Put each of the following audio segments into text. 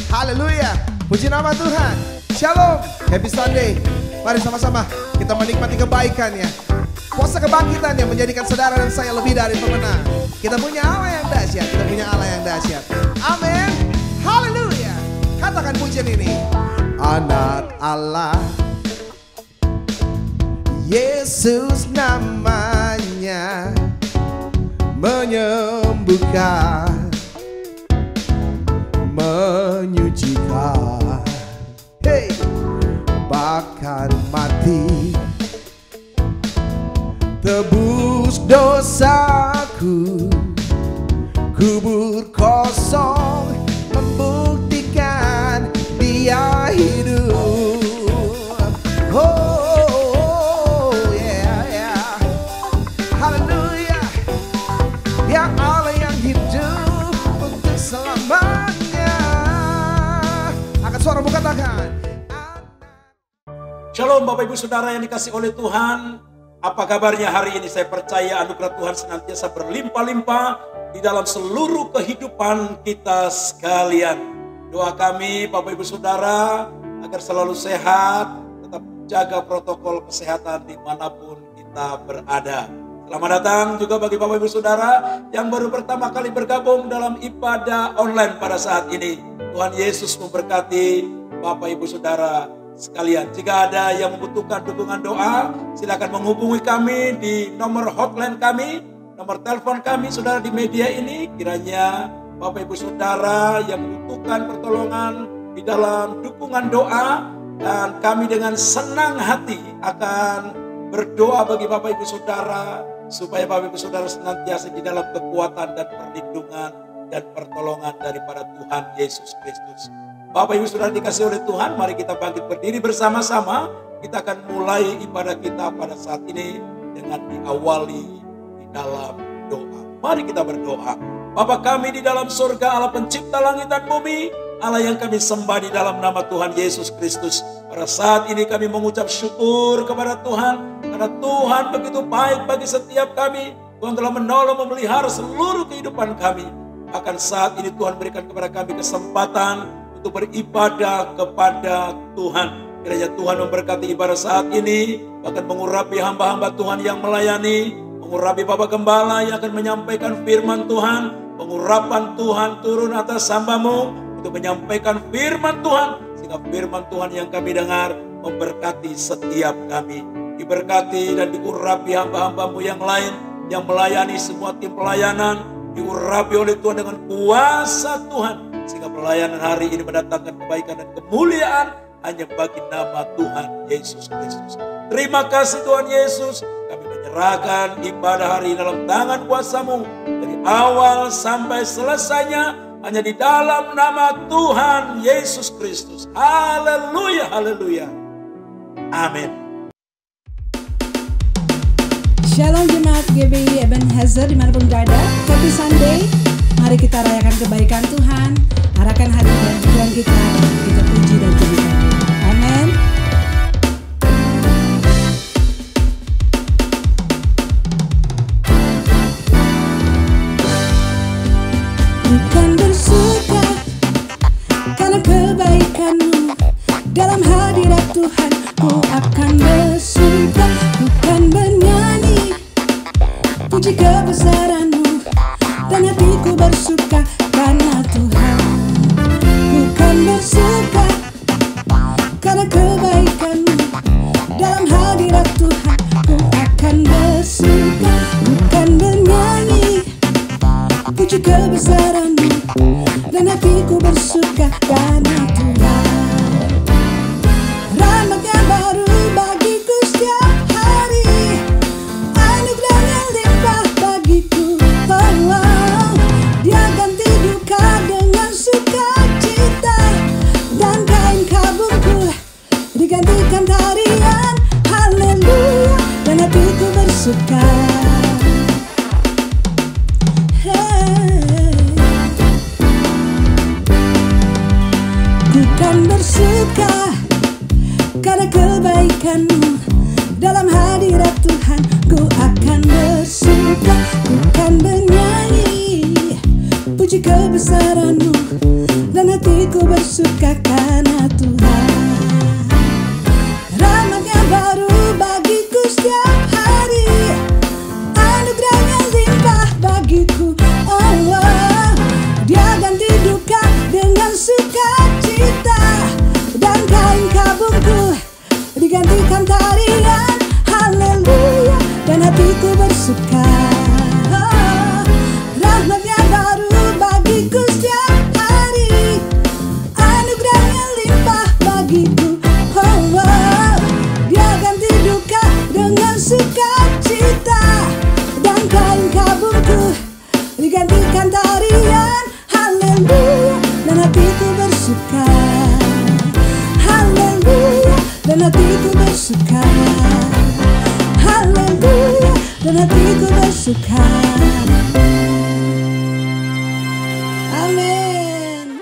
Haleluya. Puji nama Tuhan. Shalom. Happy Sunday. Mari sama-sama kita menikmati kebaikan-Nya. Kuasa kebangkitan yang menjadikan saudara dan saya lebih dari pemenang. Kita punya Allah yang dahsyat. Kita punya Allah yang dahsyat. Amin. Haleluya. Katakan pujian ini. Anak Allah, Yesus namanya, menyembuhkan, menyucikan, hey, bahkan mati, tebus dosaku, kubur kosong, membuktikan Dia hidup. Oh yeah, yeah. Haleluya. Ya Allah yang hidup untuk selamanya. Angkat suaramu katakan. Shalom Bapak Ibu Saudara yang dikasih oleh Tuhan. Apa kabarnya hari ini? Saya percaya anugerah Tuhan senantiasa berlimpah-limpah di dalam seluruh kehidupan kita sekalian. Doa kami Bapak Ibu Saudara agar selalu sehat, tetap jaga protokol kesehatan dimanapun kita berada. Selamat datang juga bagi Bapak Ibu Saudara yang baru pertama kali bergabung dalam ibadah online pada saat ini. Tuhan Yesus memberkati Bapak Ibu Saudara sekalian. Jika ada yang membutuhkan dukungan doa, silakan menghubungi kami di nomor hotline kami, nomor telepon kami saudara di media ini. Kiranya Bapak Ibu Saudara yang membutuhkan pertolongan di dalam dukungan doa, dan kami dengan senang hati akan berdoa bagi Bapak Ibu Saudara supaya Bapak Ibu Saudara senantiasa di dalam kekuatan dan perlindungan dan pertolongan daripada Tuhan Yesus Kristus. Bapak Ibu Saudara dikasih oleh Tuhan, mari kita bangkit berdiri bersama-sama. Kita akan mulai ibadah kita pada saat ini dengan diawali di dalam doa. Mari kita berdoa. Bapa kami di dalam surga, Allah pencipta langit dan bumi, Allah yang kami sembah di dalam nama Tuhan Yesus Kristus. Pada saat ini kami mengucap syukur kepada Tuhan, karena Tuhan begitu baik bagi setiap kami. Tuhan telah menolong, memelihara seluruh kehidupan kami. Bahkan saat ini Tuhan berikan kepada kami kesempatan untuk beribadah kepada Tuhan. Kiranya Tuhan memberkati ibadah saat ini, bahkan mengurapi hamba-hamba Tuhan yang melayani, mengurapi Bapak Gembala yang akan menyampaikan firman Tuhan. Pengurapan Tuhan turun atas hamba-Mu untuk menyampaikan firman Tuhan, sehingga firman Tuhan yang kami dengar memberkati setiap kami. Diberkati dan diurapi hamba-hamba-Mu yang lain yang melayani semua tim pelayanan, diurapi oleh Tuhan dengan kuasa Tuhan, sehingga pelayanan hari ini mendatangkan kebaikan dan kemuliaan hanya bagi nama Tuhan Yesus Kristus. Terima kasih Tuhan Yesus, kami menyerahkan ibadah hari ini dalam tangan kuasa-Mu, dari awal sampai selesainya hanya di dalam nama Tuhan Yesus Kristus. Haleluya, haleluya. Amin. Shalom jemaat GBI Ebenezer dimanapun berada. Happy Sunday. Mari kita rayakan kebaikan Tuhan. Arahkan hati dan pikiran kita. Kita puji dan pujikan. Amin. Bukan bersuka karena kebaikan-Mu, dalam hadirat Tuhan ku akan bersuka. Bukan bernyanyi puji kebesaran-Mu, dan hatiku bersuka karena Tuhan. Bukan bersuka karena kebaikan-Mu, dalam hadirat Tuhan ku akan bersuka. Bukan bernyanyi puji kebesaran-Mu, dan hatiku bersuka karena Tuhan. Rahmat-Nya baru bagiku setiap hari, anugerah-Nya limpah bagiku. Oh, Dia ganti duka dengan sukacita, dan kain kabungku digantikan tarian. Haleluya, dan hatiku bersuka. Bukan bersuka karena kebaikan-Mu, dalam hadirat Tuhan ku akan bersuka. Bukan bernyanyi puji kebesaran-Mu, dan hatiku bersuka karena Tuhan. Rahmat-Nya baru bagiku setiap hari, anugerah-Nya limpah bagiku. Oh, oh. Dia ganti duka dengan sukacita, dan kain kabungku digantikan tarian. Haleluya, dan hatiku bersuka. Rahmat-Nya baru bagiku setiap hari, anugerah-Nya limpah bagiku. Oh, oh. Dia ganti duka dengan sukacita, dan kain kabungku digantikan tarian. Haleluya, dan hatiku bersuka. Haleluya, dan hatiku bersuka. Haleluya, dan hatiku bersuka. Amin.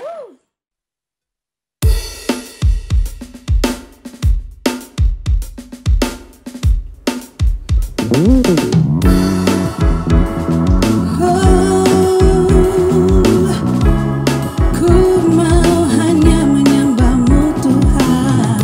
Ku mau hanya menyembah-Mu Tuhan.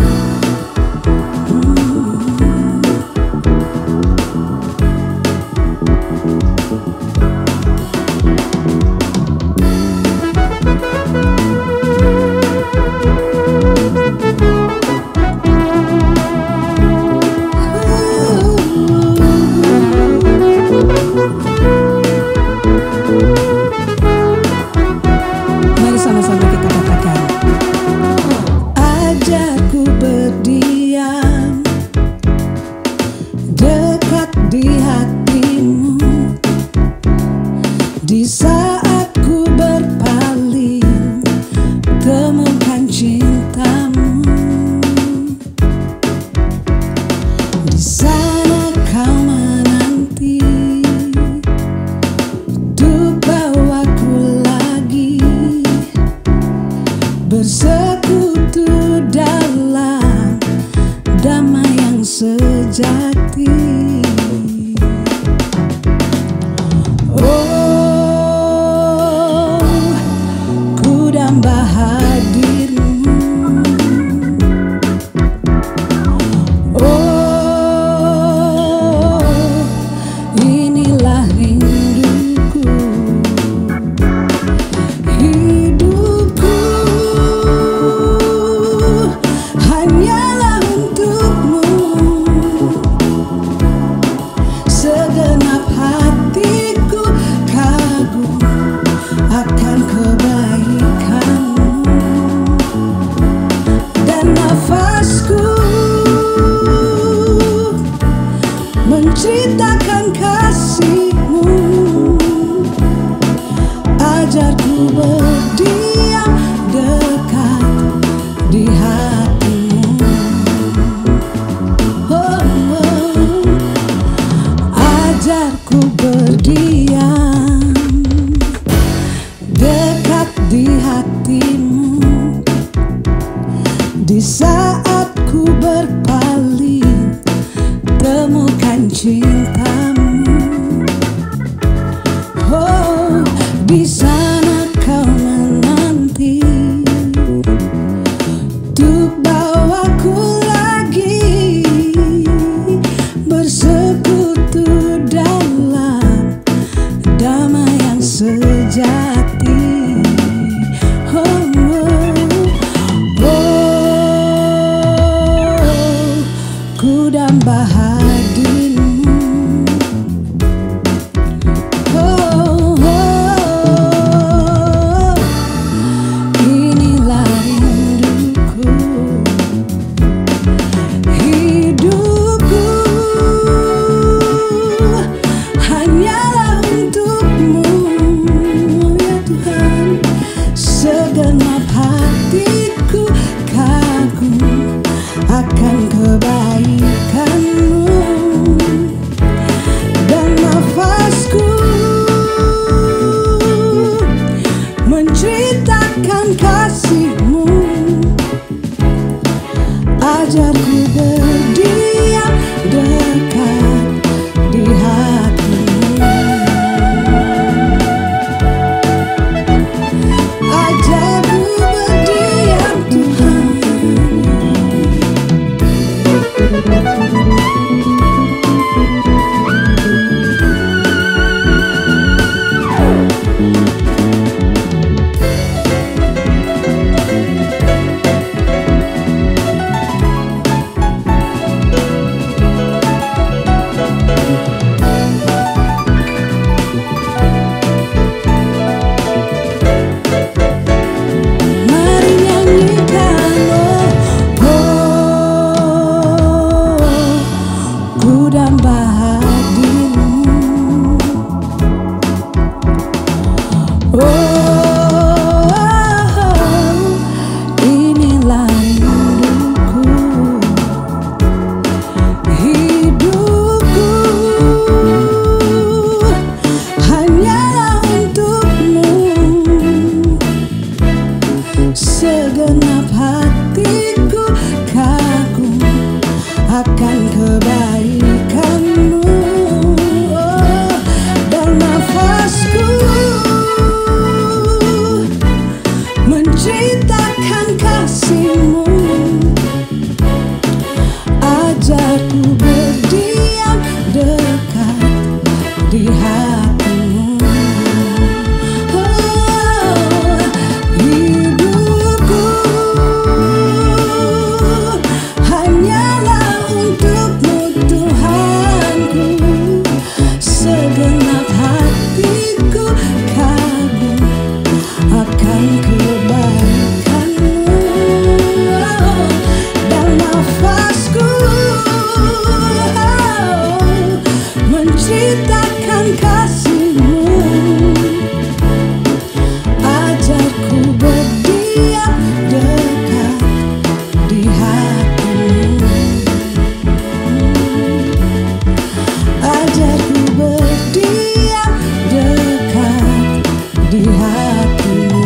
Mari sama-sama kita katakan, ajarku berdiam dekat di hati-Mu, di saat ku berpaling temukan cinta-Mu. Di sana Kau menanti untuk bawaku lagi bersekutu dalam damai yang sejati. Oh, ku damba hadir-Mu. Oh, inilah rinduku. Hidupku hanyalah untuk-Mu. Segenap hatiku kagum akan kebaikan-Mu, dan nafasku menceritakan kasih-Mu. Ajarku berdiam dekat di hati-Mu. Oh, oh. Ajarku berdiam dekat di hati-Mu, di saat ku berpaling temukan cinta-Mu. Oh, di sana Kau menanti untuk bawaku lagi bersekutu dalam damai yang sejati. Oh, oh, oh, ku damba hadir-Mu. Oh, oh, inilah rinduku. Hidupku hanyalah untuk-Mu, ya Tuhan. Segenap hatiku kagum akan kebaikan-Mu, dan nafasku menceritakan kasih-Mu. Ajarku berdiam dekat di hati-Mu. segenap hatiku kagum akan kebaikan-Mu. Oh, dan nafasku menceritakan kasih-Mu. Ajarku berdiam dekat di hati-Mu. Oh, hidupku hanyalah untuk-Mu Tuhanku. Segenap hatiku kagum akan kebaikan-Mu. Oh, dan nafasku menceritakan kasih-Mu. Ajarku berdiam dekat di hati-Mu. Ajarku berdiam dekat di hati-Mu.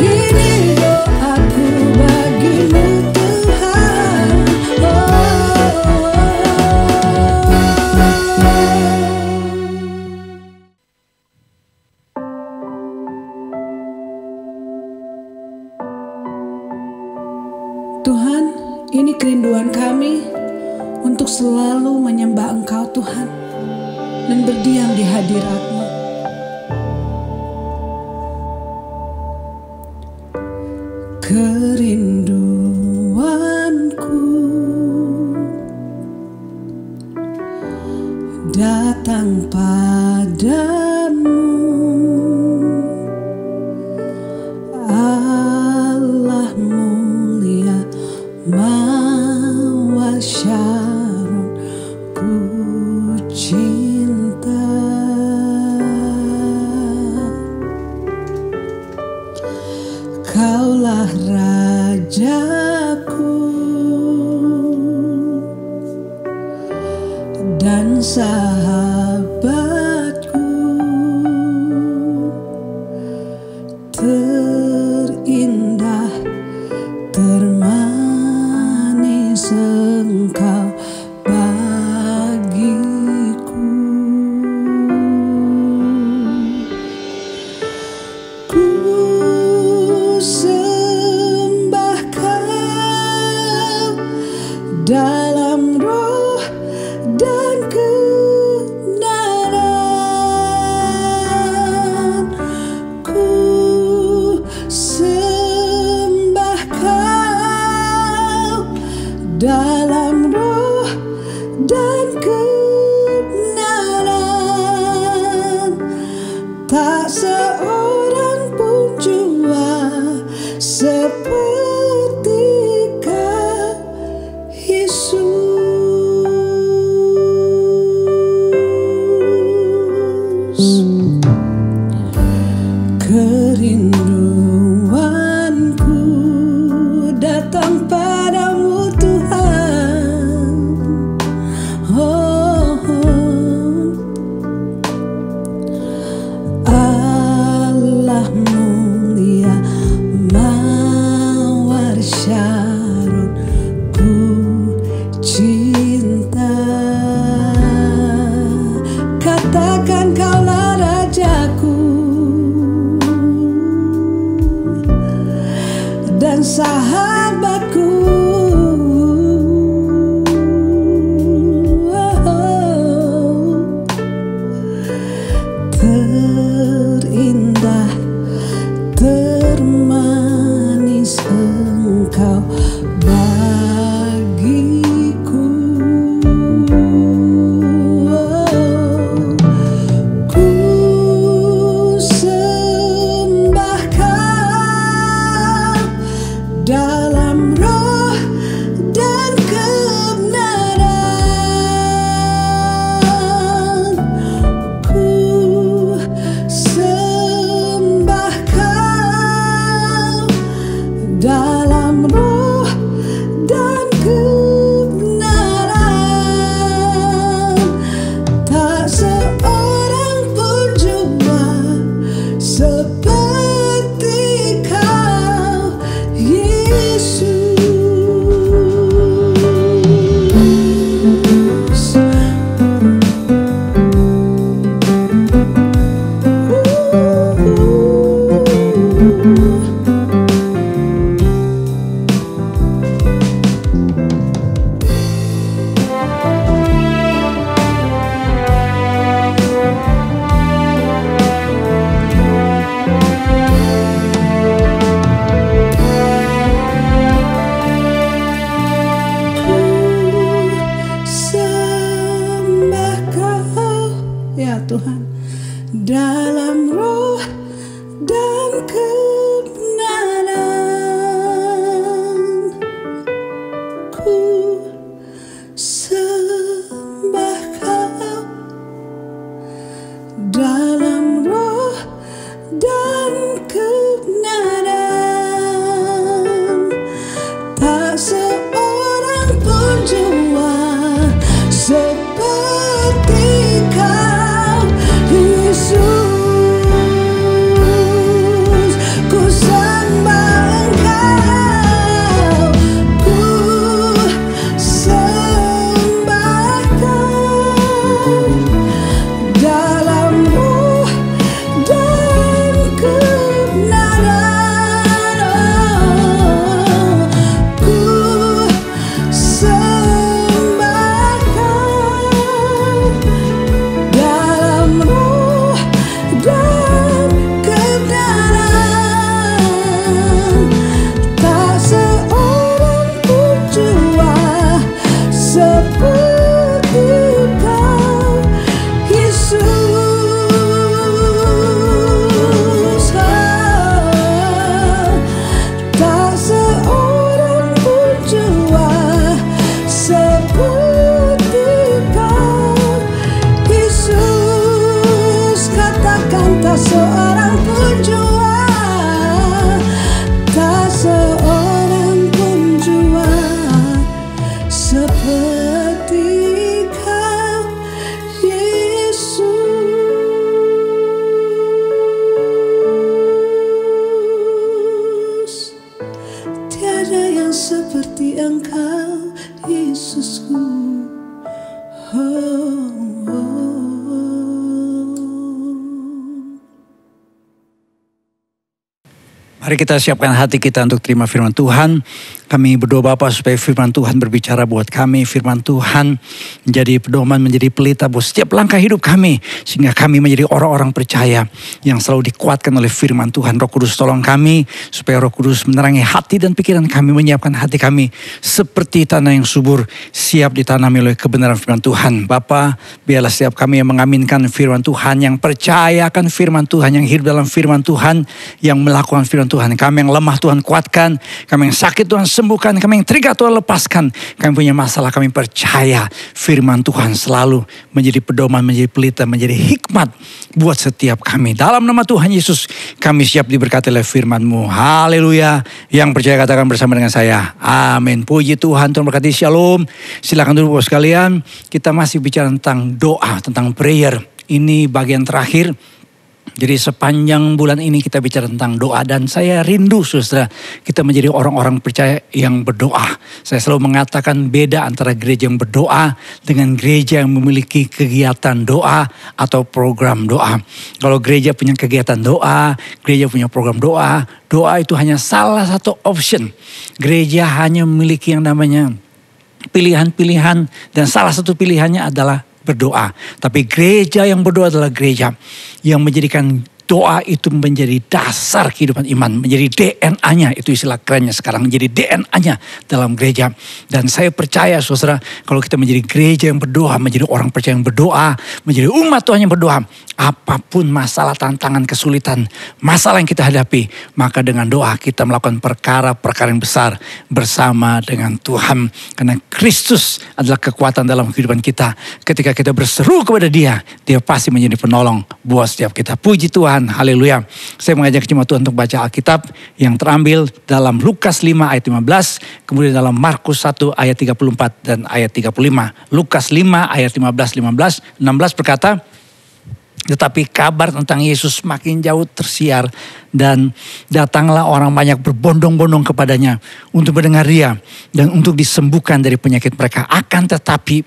Ini doaku bagi-Mu Tuhan. Tuhan, ini kerinduan kami untuk selalu menyembah Engkau Tuhan dan berdiam di hadirat-Mu. Kerinduanku datang padamu, Allah mulia mawar Syaron ku cinta. Kaulah Rajaku dan sahabatku, terindah termanis Engkau bagiku. Ku sembah Kau dalam roh dan kebenaran. Ku sembah Kau dalam roh dan kebenaran. Tak seorang pun jua seperti Kau, Yesus. Kerinduanku datang padamu Tuhan. Oh, Engkau Tuhan. Dalam roh dan kebenaran ku sembah Kau. Dalam roh dan kebenaran, tak seorang pun jua seperti Kau, Yesus. Ku sembah Engkau, ku sembah Kau. Dalam roh dan kebenaran, ku sembah Kau. Dalam roh dan kebenaran, tak seorang pun jua seperti Kau, Yesus. Tak seorang pun jua seperti Kau, Yesus. Katakan tak seorang pun jua, tak seorang pun jua seperti Kau, Yesus. Tiada yang seperti Engkau, Yesusku. Oh, oh. Mari kita siapkan hati kita untuk terima firman Tuhan. Kami berdoa Bapa supaya firman Tuhan berbicara buat kami. Firman Tuhan menjadi pedoman, menjadi pelita buat setiap langkah hidup kami. Sehingga kami menjadi orang-orang percaya yang selalu dikuatkan oleh firman Tuhan. Roh Kudus tolong kami supaya Roh Kudus menerangi hati dan pikiran kami. Menyiapkan hati kami seperti tanah yang subur, siap ditanami oleh kebenaran firman Tuhan. Bapa, biarlah setiap kami yang mengaminkan firman Tuhan, yang percaya akan firman Tuhan, yang hidup dalam firman Tuhan, yang melakukan firman Tuhan. Kami yang lemah Tuhan kuatkan, kami yang sakit Tuhan sembuhkan, kami yang terikat Tuhan lepaskan. Kami punya masalah, kami percaya firman Tuhan selalu menjadi pedoman, menjadi pelita, menjadi hikmat buat setiap kami. Dalam nama Tuhan Yesus kami siap diberkati oleh firman-Mu. Haleluya. Yang percaya katakan bersama dengan saya, amin. Puji Tuhan, Tuhan berkati. Shalom. Silakan dulu Bapak sekalian. Kita masih bicara tentang doa, tentang prayer. Ini bagian terakhir. Jadi sepanjang bulan ini kita bicara tentang doa, dan saya rindu saudara kita menjadi orang-orang percaya yang berdoa. Saya selalu mengatakan beda antara gereja yang berdoa dengan gereja yang memiliki kegiatan doa atau program doa. Kalau gereja punya kegiatan doa, gereja punya program doa, doa itu hanya salah satu option. Gereja hanya memiliki yang namanya pilihan-pilihan, dan salah satu pilihannya adalah berdoa. Tapi gereja yang berdoa adalah gereja yang menjadikan doa itu menjadi dasar kehidupan iman, menjadi DNA-nya, itu istilah kerennya sekarang, menjadi DNA-nya dalam gereja. Dan saya percaya saudara, kalau kita menjadi gereja yang berdoa, menjadi orang percaya yang berdoa, menjadi umat Tuhan yang berdoa, apapun masalah, tantangan, kesulitan, masalah yang kita hadapi, maka dengan doa kita melakukan perkara-perkara yang besar bersama dengan Tuhan. Karena Kristus adalah kekuatan dalam kehidupan kita. Ketika kita berseru kepada Dia, Dia pasti menjadi penolong buat setiap kita. Puji Tuhan. Haleluya. Saya mengajak jemaat Tuhan untuk baca Alkitab yang terambil dalam Lukas 5 ayat 15. Kemudian dalam Markus 1 ayat 34 dan ayat 35. Lukas 5 ayat 15, 16 berkata, tetapi kabar tentang Yesus makin jauh tersiar, dan datanglah orang banyak berbondong-bondong kepadanya untuk mendengar Dia dan untuk disembuhkan dari penyakit mereka. Akan tetapi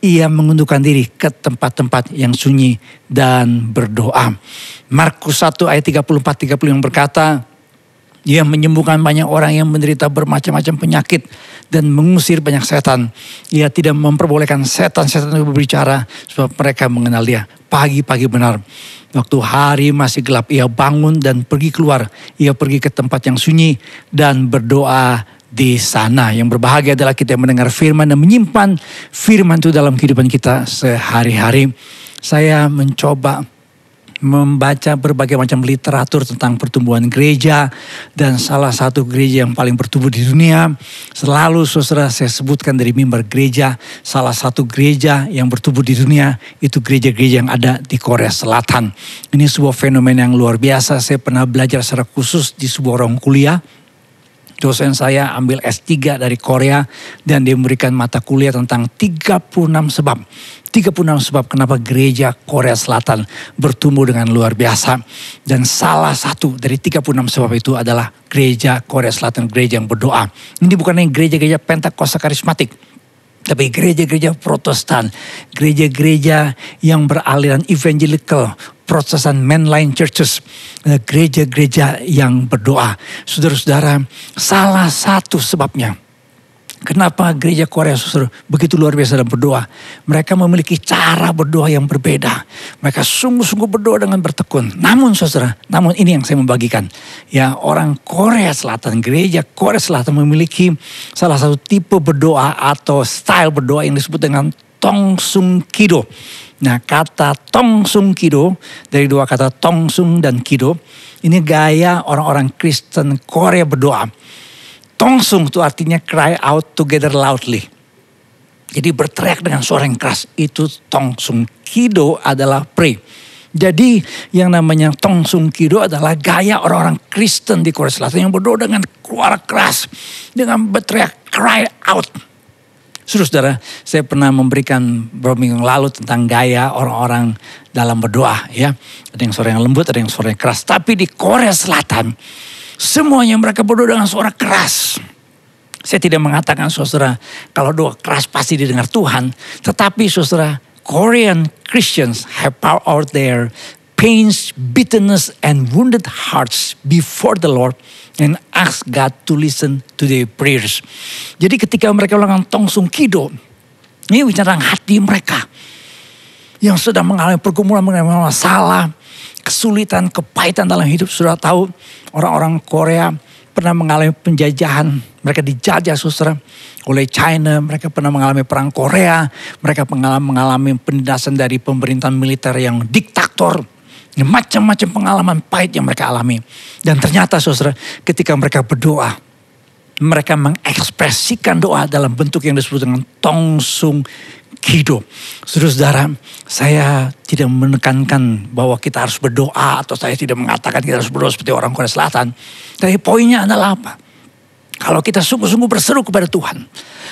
Ia mengundurkan diri ke tempat-tempat yang sunyi dan berdoa. Markus 1 ayat 34-35 berkata, Ia menyembuhkan banyak orang yang menderita bermacam-macam penyakit dan mengusir banyak setan. Ia tidak memperbolehkan setan-setan itu berbicara sebab mereka mengenal Dia. Pagi-pagi benar, waktu hari masih gelap, Ia bangun dan pergi keluar. Ia pergi ke tempat yang sunyi dan berdoa di sana. Yang berbahagia adalah kita yang mendengar firman dan menyimpan firman itu dalam kehidupan kita sehari-hari. saya mencoba membaca berbagai macam literatur tentang pertumbuhan gereja. Dan salah satu gereja yang paling bertumbuh di dunia, selalu saudara saya sebutkan dari mimbar gereja, salah satu gereja yang bertumbuh di dunia itu gereja-gereja yang ada di Korea Selatan. Ini sebuah fenomena yang luar biasa. Saya pernah belajar secara khusus di sebuah ruang kuliah. Dosen saya ambil S3 dari Korea dan dia memberikan mata kuliah tentang 36 sebab. 36 sebab kenapa gereja Korea Selatan bertumbuh dengan luar biasa. Dan salah satu dari 36 sebab itu adalah gereja Korea Selatan, gereja yang berdoa. Ini bukan gereja-gereja Pentakosta karismatik, tapi gereja-gereja Protestan, gereja-gereja yang beraliran evangelical, Protestant mainline churches, gereja-gereja yang berdoa. Saudara-saudara, salah satu sebabnya kenapa gereja Korea saudara begitu luar biasa dalam berdoa. Mereka memiliki cara berdoa yang berbeda. Mereka sungguh-sungguh berdoa dengan bertekun. Namun saudara, ini yang saya membagikan. Ya, orang Korea Selatan, gereja Korea Selatan memiliki salah satu tipe berdoa atau style berdoa yang disebut dengan Tongsung Kido. Nah, kata Tongsung Kido dari dua kata Tongsung dan Kido, ini gaya orang-orang Kristen Korea berdoa. Tongsung itu artinya cry out together loudly. Jadi berteriak dengan suara yang keras, itu Tongsung. Kido adalah pray. Jadi yang namanya Tongsung Kido adalah gaya orang-orang Kristen di Korea Selatan yang berdoa dengan suara keras, dengan berteriak cry out. Saudara, saya pernah memberikan beberapa minggu yang lalu tentang gaya orang-orang dalam berdoa. Ya, ada yang suara yang lembut, ada yang suara yang keras. Tapi di Korea Selatan, semuanya mereka berdoa dengan suara keras. Saya tidak mengatakan saudara, kalau doa keras pasti didengar Tuhan. Tetapi saudara, Korean Christians have poured out their pains, bitterness, and wounded hearts before the Lord and ask God to listen to their prayers. Jadi ketika mereka melakukan Tongsung Kido, ini bicara hati mereka yang sedang mengalami pergumulan, mengalami masalah, kesulitan, kepahitan dalam hidup. Sudah tahu orang-orang Korea pernah mengalami penjajahan, mereka dijajah saudara oleh China, mereka pernah mengalami perang Korea, mereka mengalami penindasan dari pemerintahan militer yang diktator. Macam-macam pengalaman pahit yang mereka alami. Dan ternyata saudara, ketika mereka berdoa, mereka mengekspresikan doa dalam bentuk yang disebut dengan Tongsung Kido. Saudara-saudara, saya tidak menekankan bahwa kita harus berdoa, atau saya tidak mengatakan kita harus berdoa seperti orang Korea Selatan. Tapi poinnya adalah apa? Kalau kita sungguh-sungguh berseru kepada Tuhan,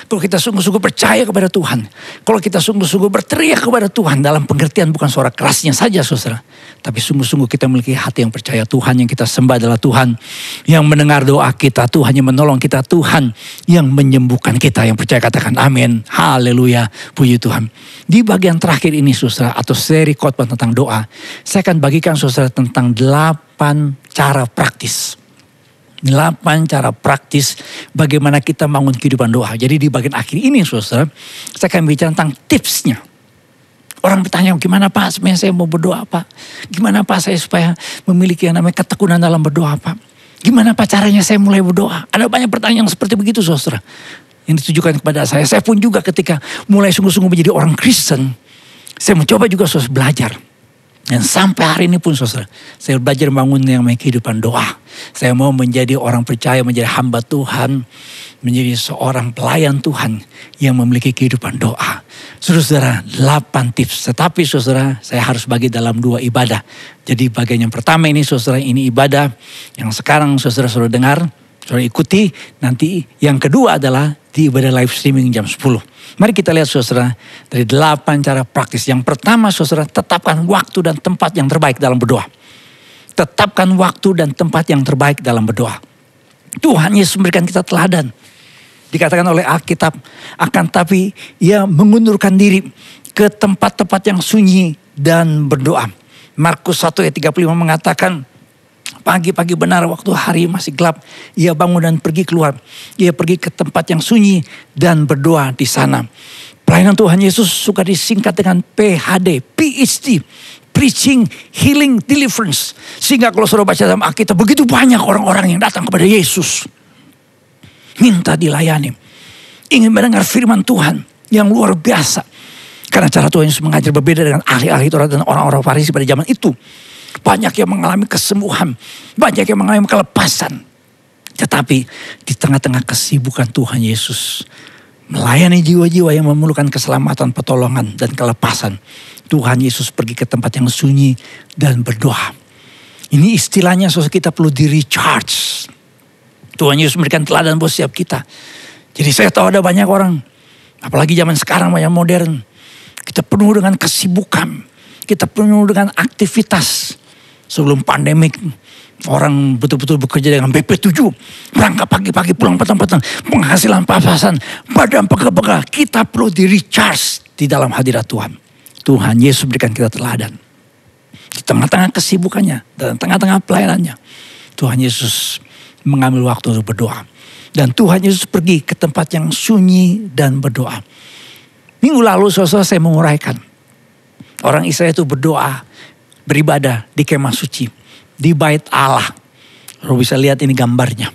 kalau kita sungguh-sungguh percaya kepada Tuhan, kalau kita sungguh-sungguh berteriak kepada Tuhan dalam pengertian bukan suara kerasnya saja saudara, tapi sungguh-sungguh kita memiliki hati yang percaya Tuhan yang kita sembah adalah Tuhan yang mendengar doa kita, Tuhan yang menolong kita, Tuhan yang menyembuhkan kita. Yang percaya katakan amin, haleluya, puji Tuhan. Di bagian terakhir ini saudara, atau seri khotbah tentang doa, saya akan bagikan saudara tentang 8 cara praktis. 8 cara praktis bagaimana kita bangun kehidupan doa. Jadi di bagian akhir ini saudara, saya akan bicara tentang tipsnya. Orang bertanya, gimana Pak sebenarnya saya mau berdoa Pak? Gimana Pak saya supaya memiliki yang namanya ketekunan dalam berdoa Pak? Gimana Pak caranya saya mulai berdoa? Ada banyak pertanyaan seperti begitu saudara, yang ditujukan kepada saya. Saya pun juga ketika mulai sungguh-sungguh menjadi orang Kristen, saya mencoba juga saudara belajar. Dan sampai hari ini pun saudara, saya belajar membangun yang namanya kehidupan doa. Saya mau menjadi orang percaya, menjadi hamba Tuhan, menjadi seorang pelayan Tuhan yang memiliki kehidupan doa. Saudara, 8 tips. Tetapi saudara, saya harus bagi dalam 2 ibadah. Jadi bagian yang pertama ini saudara, ini ibadah yang sekarang saudara dengar, saudara ikuti. Nanti yang kedua adalah di ibadah live streaming jam 10. Mari kita lihat saudara, dari 8 cara praktis. Yang pertama saudara, tetapkan waktu dan tempat yang terbaik dalam berdoa. Tetapkan waktu dan tempat yang terbaik dalam berdoa. Tuhan Yesus memberikan kita teladan. Dikatakan oleh Alkitab, akan tapi ia mengundurkan diri ke tempat-tempat yang sunyi dan berdoa. Markus 1 ayat 35 mengatakan, pagi-pagi benar waktu hari masih gelap, ia bangun dan pergi keluar. Ia pergi ke tempat yang sunyi dan berdoa di sana. Pelayanan Tuhan Yesus suka disingkat dengan PHD, PhD, Preaching, Healing, Deliverance. Sehingga kalau saudara baca dalam Alkitab, begitu banyak orang-orang yang datang kepada Yesus. Minta dilayani. Ingin mendengar firman Tuhan yang luar biasa. Karena cara Tuhan Yesus mengajar berbeda dengan ahli-ahli Taurat dan orang-orang Farisi pada zaman itu. Banyak yang mengalami kesembuhan, banyak yang mengalami kelepasan. Tetapi di tengah-tengah kesibukan Tuhan Yesus melayani jiwa-jiwa yang memerlukan keselamatan, pertolongan, dan kelepasan, Tuhan Yesus pergi ke tempat yang sunyi dan berdoa. Ini istilahnya saudara, kita perlu di recharge. Tuhan Yesus memberikan teladan buat setiap kita. Jadi saya tahu ada banyak orang, apalagi zaman sekarang banyak modern, kita penuh dengan kesibukan, kita penuh dengan aktivitas. Sebelum pandemik, orang betul-betul bekerja dengan BP7. Berangkat pagi-pagi, pulang petang-petang. Penghasilan pas-pasan, badan pegel-pegel. Kita perlu di recharge di dalam hadirat Tuhan. Tuhan Yesus berikan kita teladan. Di tengah-tengah kesibukannya, dan tengah-tengah pelayanannya, Tuhan Yesus mengambil waktu untuk berdoa. Dan Tuhan Yesus pergi ke tempat yang sunyi dan berdoa. Minggu lalu saudara saya menguraikan. Orang Israel itu berdoa, beribadah di kemah suci, di bait Allah. Lalu bisa lihat ini gambarnya.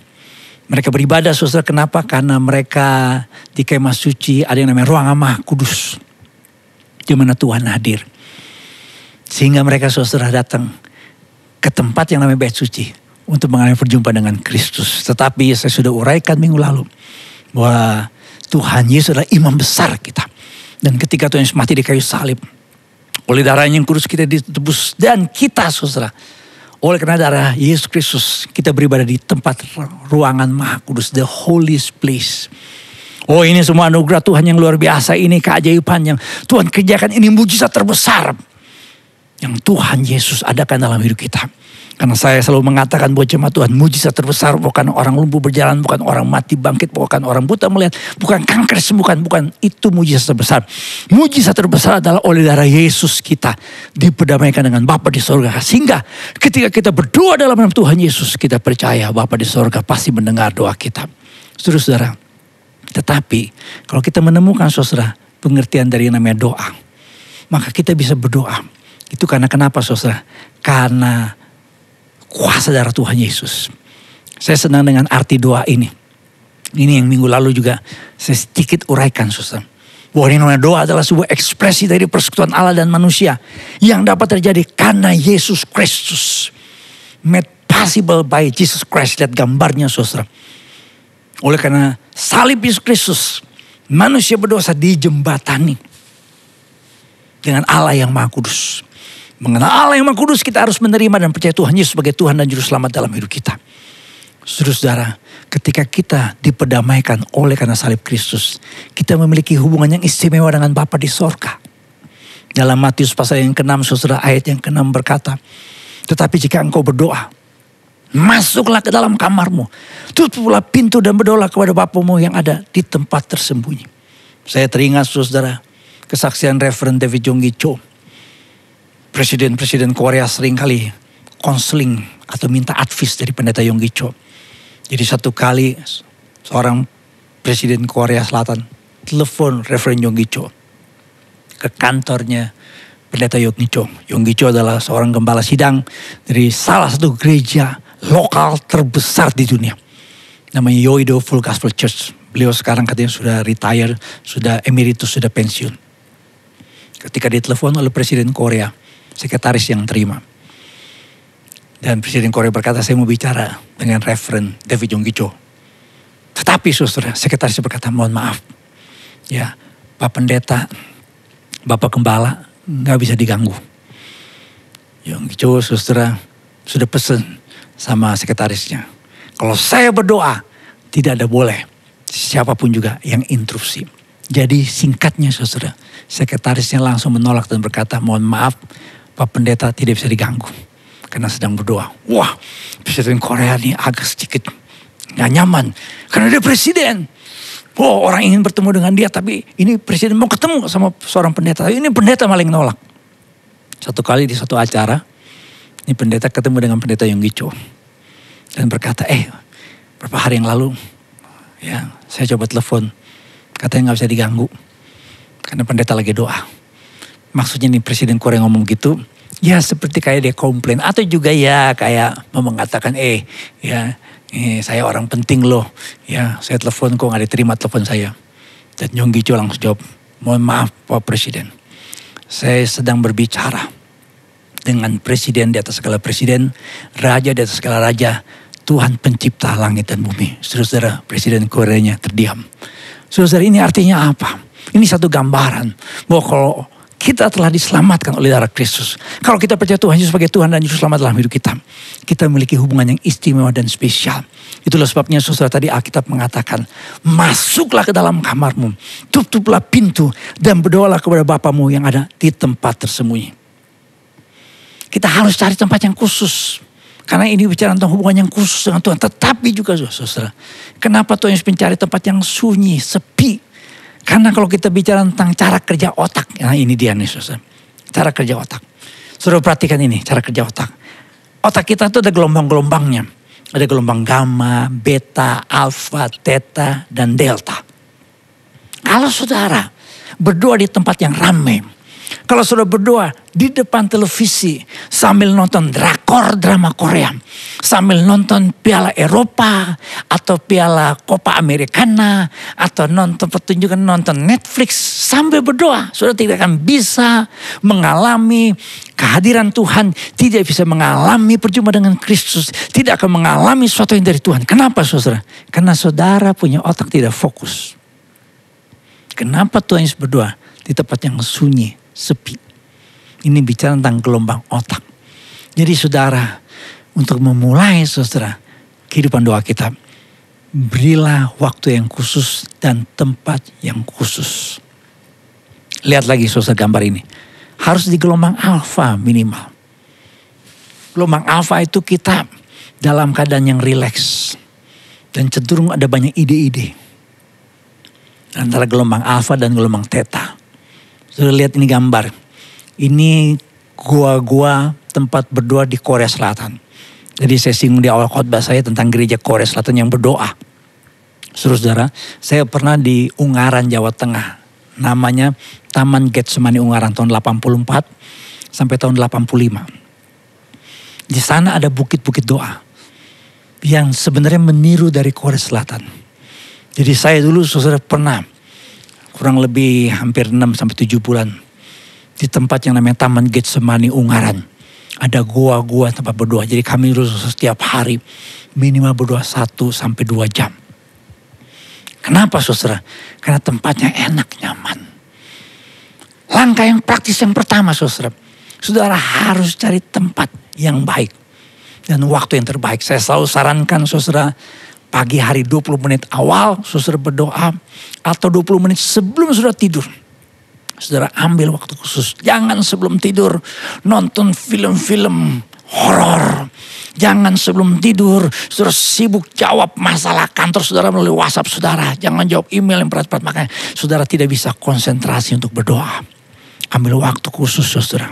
Mereka beribadah saudara, kenapa? Karena mereka di kemah suci ada yang namanya ruangan Maha Kudus. Di mana Tuhan hadir. Sehingga mereka saudara datang ke tempat yang namanya bait suci untuk mengalami perjumpaan dengan Kristus. Tetapi saya sudah uraikan minggu lalu bahwa Tuhan Yesus adalah imam besar kita. Dan ketika Tuhan Yesus mati di kayu salib, oleh darahnya yang kudus kita ditebus. Dan kita saudara, oleh karena darah Yesus Kristus, kita beribadah di tempat ruangan Maha Kudus, the holiest place. Oh, ini semua anugerah Tuhan yang luar biasa. Ini keajaiban yang Tuhan kerjakan. Ini mujizat terbesar yang Tuhan Yesus adakan dalam hidup kita. Karena saya selalu mengatakan buat jemaat Tuhan, mujizat terbesar bukan orang lumpuh berjalan, bukan orang mati bangkit, bukan orang buta melihat, bukan kanker sembuhkan, bukan itu mujizat terbesar. Mujizat terbesar adalah oleh darah Yesus kita diperdamaikan dengan Bapa di sorga. Sehingga ketika kita berdoa dalam nama Tuhan Yesus, kita percaya Bapa di sorga pasti mendengar doa kita. Saudara-saudara, tetapi kalau kita menemukan saudara pengertian dari yang namanya doa, maka kita bisa berdoa. Itu karena kenapa saudara? Karena kuasa darah Tuhan Yesus. Saya senang dengan arti doa ini. Ini yang minggu lalu juga saya sedikit uraikan saudara. Bahwa ini namanya doa adalah sebuah ekspresi dari persekutuan Allah dan manusia. Yang dapat terjadi karena Yesus Kristus. Made possible by Jesus Christ. Lihat gambarnya saudara. Oleh karena salib Yesus Kristus, manusia berdosa dijembatani dengan Allah yang Maha Kudus. Mengenal Allah yang Maha Kudus, kita harus menerima dan percaya Tuhan Yesus sebagai Tuhan dan Juru Selamat dalam hidup kita. Saudara-saudara, ketika kita diperdamaikan oleh karena salib Kristus, kita memiliki hubungan yang istimewa dengan Bapa di sorga. Dalam Matius pasal yang ke-6, saudara, ayat yang ke-6 berkata, tetapi jika engkau berdoa, masuklah ke dalam kamarmu, tutuplah pintu dan berdoalah kepada Bapamu yang ada di tempat tersembunyi. Saya teringat saudara, kesaksian Reverend David Yonggi Cho. Presiden-presiden Korea seringkali konseling atau minta advice dari pendeta Yonggi Cho. Jadi satu kali seorang presiden Korea Selatan telepon Reverend Yonggi Cho ke kantornya pendeta Yonggi Cho. Yonggi Cho adalah seorang gembala sidang dari salah satu gereja lokal terbesar di dunia. Namanya Yoido Full Gospel Church. Beliau sekarang katanya sudah retire, sudah emeritus, sudah pensiun. Ketika ditelepon oleh Presiden Korea, sekretaris yang terima. Dan Presiden Korea berkata, saya mau bicara dengan Reverend David Yonggi Cho. Tetapi saudara, sekretaris berkata, mohon maaf. Ya, Pak Pendeta, Bapak Gembala, gak bisa diganggu. Yonggi Cho saudara, sudah pesen sama sekretarisnya. Kalau saya berdoa, tidak ada boleh siapapun juga yang interupsi. Jadi singkatnya saudara, sekretarisnya langsung menolak dan berkata, mohon maaf Pak Pendeta tidak bisa diganggu karena sedang berdoa. Wah, Presiden Korea ini agak sedikit gak nyaman karena dia presiden. Oh, orang ingin bertemu dengan dia, tapi ini presiden mau ketemu sama seorang pendeta. Ini pendeta malah nolak. Satu kali di satu acara, ini pendeta ketemu dengan pendeta Yonggi Cho dan berkata, beberapa hari yang lalu ya saya coba telepon, katanya gak bisa diganggu karena pendeta lagi doa. Maksudnya nih Presiden Korea ngomong gitu, ya seperti kayak dia komplain. Atau juga ya kayak mau mengatakan, saya orang penting loh. Ya saya telepon kok gak diterima telepon saya. Dan Yonggi Cho langsung jawab, mohon maaf Pak Presiden. Saya sedang berbicara dengan presiden di atas segala presiden, raja di atas segala raja, Tuhan pencipta langit dan bumi. Saudara-saudara, presiden Koreanya terdiam. Saudara-saudara, ini artinya apa? Ini satu gambaran bahwa kalau kita telah diselamatkan oleh darah Kristus, kalau kita percaya Tuhan Yesus sebagai Tuhan dan Juru Selamat dalam hidup kita, kita memiliki hubungan yang istimewa dan spesial. Itulah sebabnya saudara tadi Alkitab mengatakan, masuklah ke dalam kamarmu, tutuplah pintu dan berdoalah kepada Bapamu yang ada di tempat tersembunyi. Kita harus cari tempat yang khusus. Karena ini bicara tentang hubungan yang khusus dengan Tuhan. Tetapi juga saudara, kenapa Tuhan Yesus mencari tempat yang sunyi, sepi? Karena kalau kita bicara tentang cara kerja otak. Nah ini dia nih saudara. Cara kerja otak. Saudara perhatikan ini cara kerja otak. Otak kita itu ada gelombang-gelombangnya. Ada gelombang gamma, beta, alfa, theta, dan delta. Kalau saudara berdoa di tempat yang ramai. Kalau saudara berdoa di depan televisi sambil nonton drakor drama Korea. Sambil nonton Piala Eropa atau Piala Copa Americana. Atau nonton pertunjukan nonton Netflix sambil berdoa. Saudara tidak akan bisa mengalami kehadiran Tuhan. Tidak bisa mengalami perjumpaan dengan Kristus. Tidak akan mengalami sesuatu yang dari Tuhan. Kenapa saudara? Karena saudara punya otak tidak fokus. Kenapa Tuhan Yesus berdoa di tempat yang sunyi, sepi? Ini bicara tentang gelombang otak. Jadi saudara, untuk memulai saudara kehidupan doa kita, berilah waktu yang khusus dan tempat yang khusus. Lihat lagi saudara gambar ini. Harus di gelombang alfa minimal. Gelombang alfa itu kita dalam keadaan yang rileks. Dan cenderung ada banyak ide-ide. Antara gelombang alfa dan gelombang theta. Saudara lihat ini gambar. Ini gua-gua tempat berdoa di Korea Selatan. Jadi saya singgung di awal khotbah saya tentang gereja Korea Selatan yang berdoa. Saudara, saya pernah di Ungaran, Jawa Tengah. Namanya Taman Getsemani Ungaran tahun 84 sampai tahun 85. Di sana ada bukit-bukit doa. Yang sebenarnya meniru dari Korea Selatan. Jadi saya dulu saudara pernah kurang lebih hampir 6 sampai 7 bulan di tempat yang namanya Taman Getsemani Ungaran. Ada gua-gua tempat berdoa. Jadi kami setiap hari minimal berdoa 1 sampai 2 jam. Kenapa saudara? Karena tempatnya enak, nyaman. Langkah yang praktis yang pertama saudara. Saudara harus cari tempat yang baik. Dan waktu yang terbaik. Saya selalu sarankan saudara, pagi hari 20 menit awal saudara berdoa. Atau 20 menit sebelum saudara tidur. Saudara ambil waktu khusus. Jangan sebelum tidur nonton film-film horor. Jangan sebelum tidur saudara sibuk jawab masalah kantor saudara melalui WhatsApp saudara. Jangan jawab email yang berat-berat. Makanya saudara tidak bisa konsentrasi untuk berdoa. Ambil waktu khusus saudara.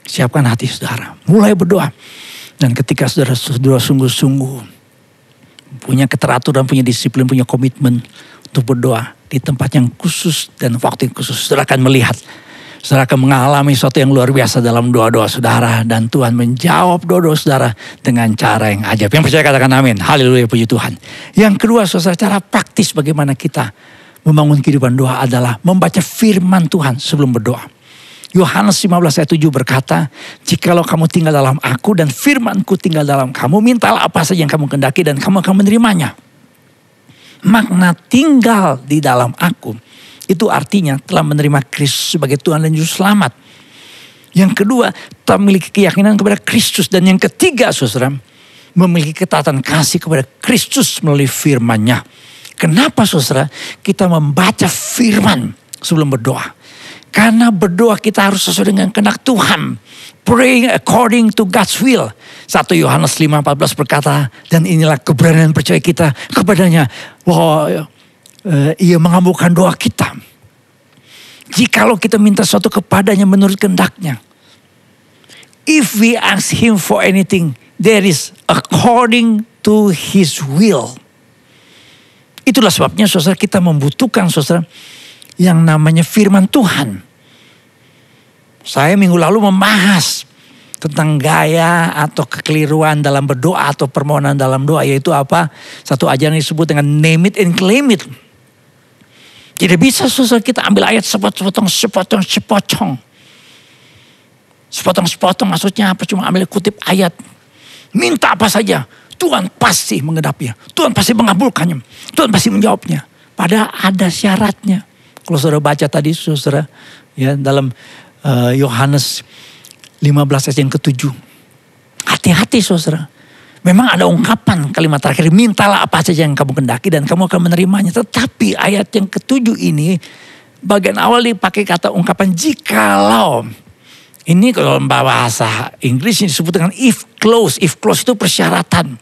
Siapkan hati saudara. Mulai berdoa. Dan ketika saudara sungguh-sungguh punya keteraturan, punya disiplin, punya komitmen untuk berdoa di tempat yang khusus dan waktu yang khusus, saudara akan melihat, saudara akan mengalami sesuatu yang luar biasa dalam doa-doa saudara, dan Tuhan menjawab doa-doa saudara dengan cara yang ajaib. Yang percaya katakan amin. Haleluya, puji Tuhan. Yang kedua saudara, cara praktis bagaimana kita membangun kehidupan doa adalah membaca firman Tuhan sebelum berdoa. Yohanes 15 ayat 7 berkata, jikalau kamu tinggal dalam aku dan firmanku tinggal dalam kamu, mintalah apa saja yang kamu kehendaki dan kamu akan menerimanya. Makna tinggal di dalam aku, itu artinya telah menerima Kristus sebagai Tuhan dan Juru Selamat. Yang kedua, telah memiliki keyakinan kepada Kristus. Dan yang ketiga saudara, memiliki ketaatan kasih kepada Kristus melalui firman-Nya. Kenapa saudara kita membaca firman sebelum berdoa? Karena berdoa kita harus sesuai dengan kehendak Tuhan. Praying according to God's will. 1 Yohanes 5:14 berkata, dan inilah keberanian percaya kita kepadanya, bahwa ia mengabulkan doa kita. Jikalau kita minta sesuatu kepadanya menurut kehendaknya. If we ask him for anything, that is according to his will. Itulah sebabnya saudara kita membutuhkan saudara yang namanya firman Tuhan. Saya minggu lalu membahas tentang gaya atau kekeliruan dalam berdoa atau permohonan dalam doa. Yaitu apa? Satu ajaran yang disebut dengan name it and claim it. Tidak bisa saudara kita ambil ayat sepotong. Sepotong-sepotong maksudnya apa? Cuma ambil kutip ayat. Minta apa saja, Tuhan pasti mengenapinya. Tuhan pasti mengabulkannya. Tuhan pasti menjawabnya. Padahal ada syaratnya. Kalau saudara baca tadi saudara, ya dalam Yohanes 15 ayat yang ke-7. Hati-hati saudara. Memang ada ungkapan kalimat terakhir, mintalah apa saja yang kamu kendaki dan kamu akan menerimanya. Tetapi ayat yang ke-7 ini, bagian awal dipakai kata ungkapan jikalau. Ini kalau bahasa Inggris ini disebut dengan if clause. If clause itu persyaratan.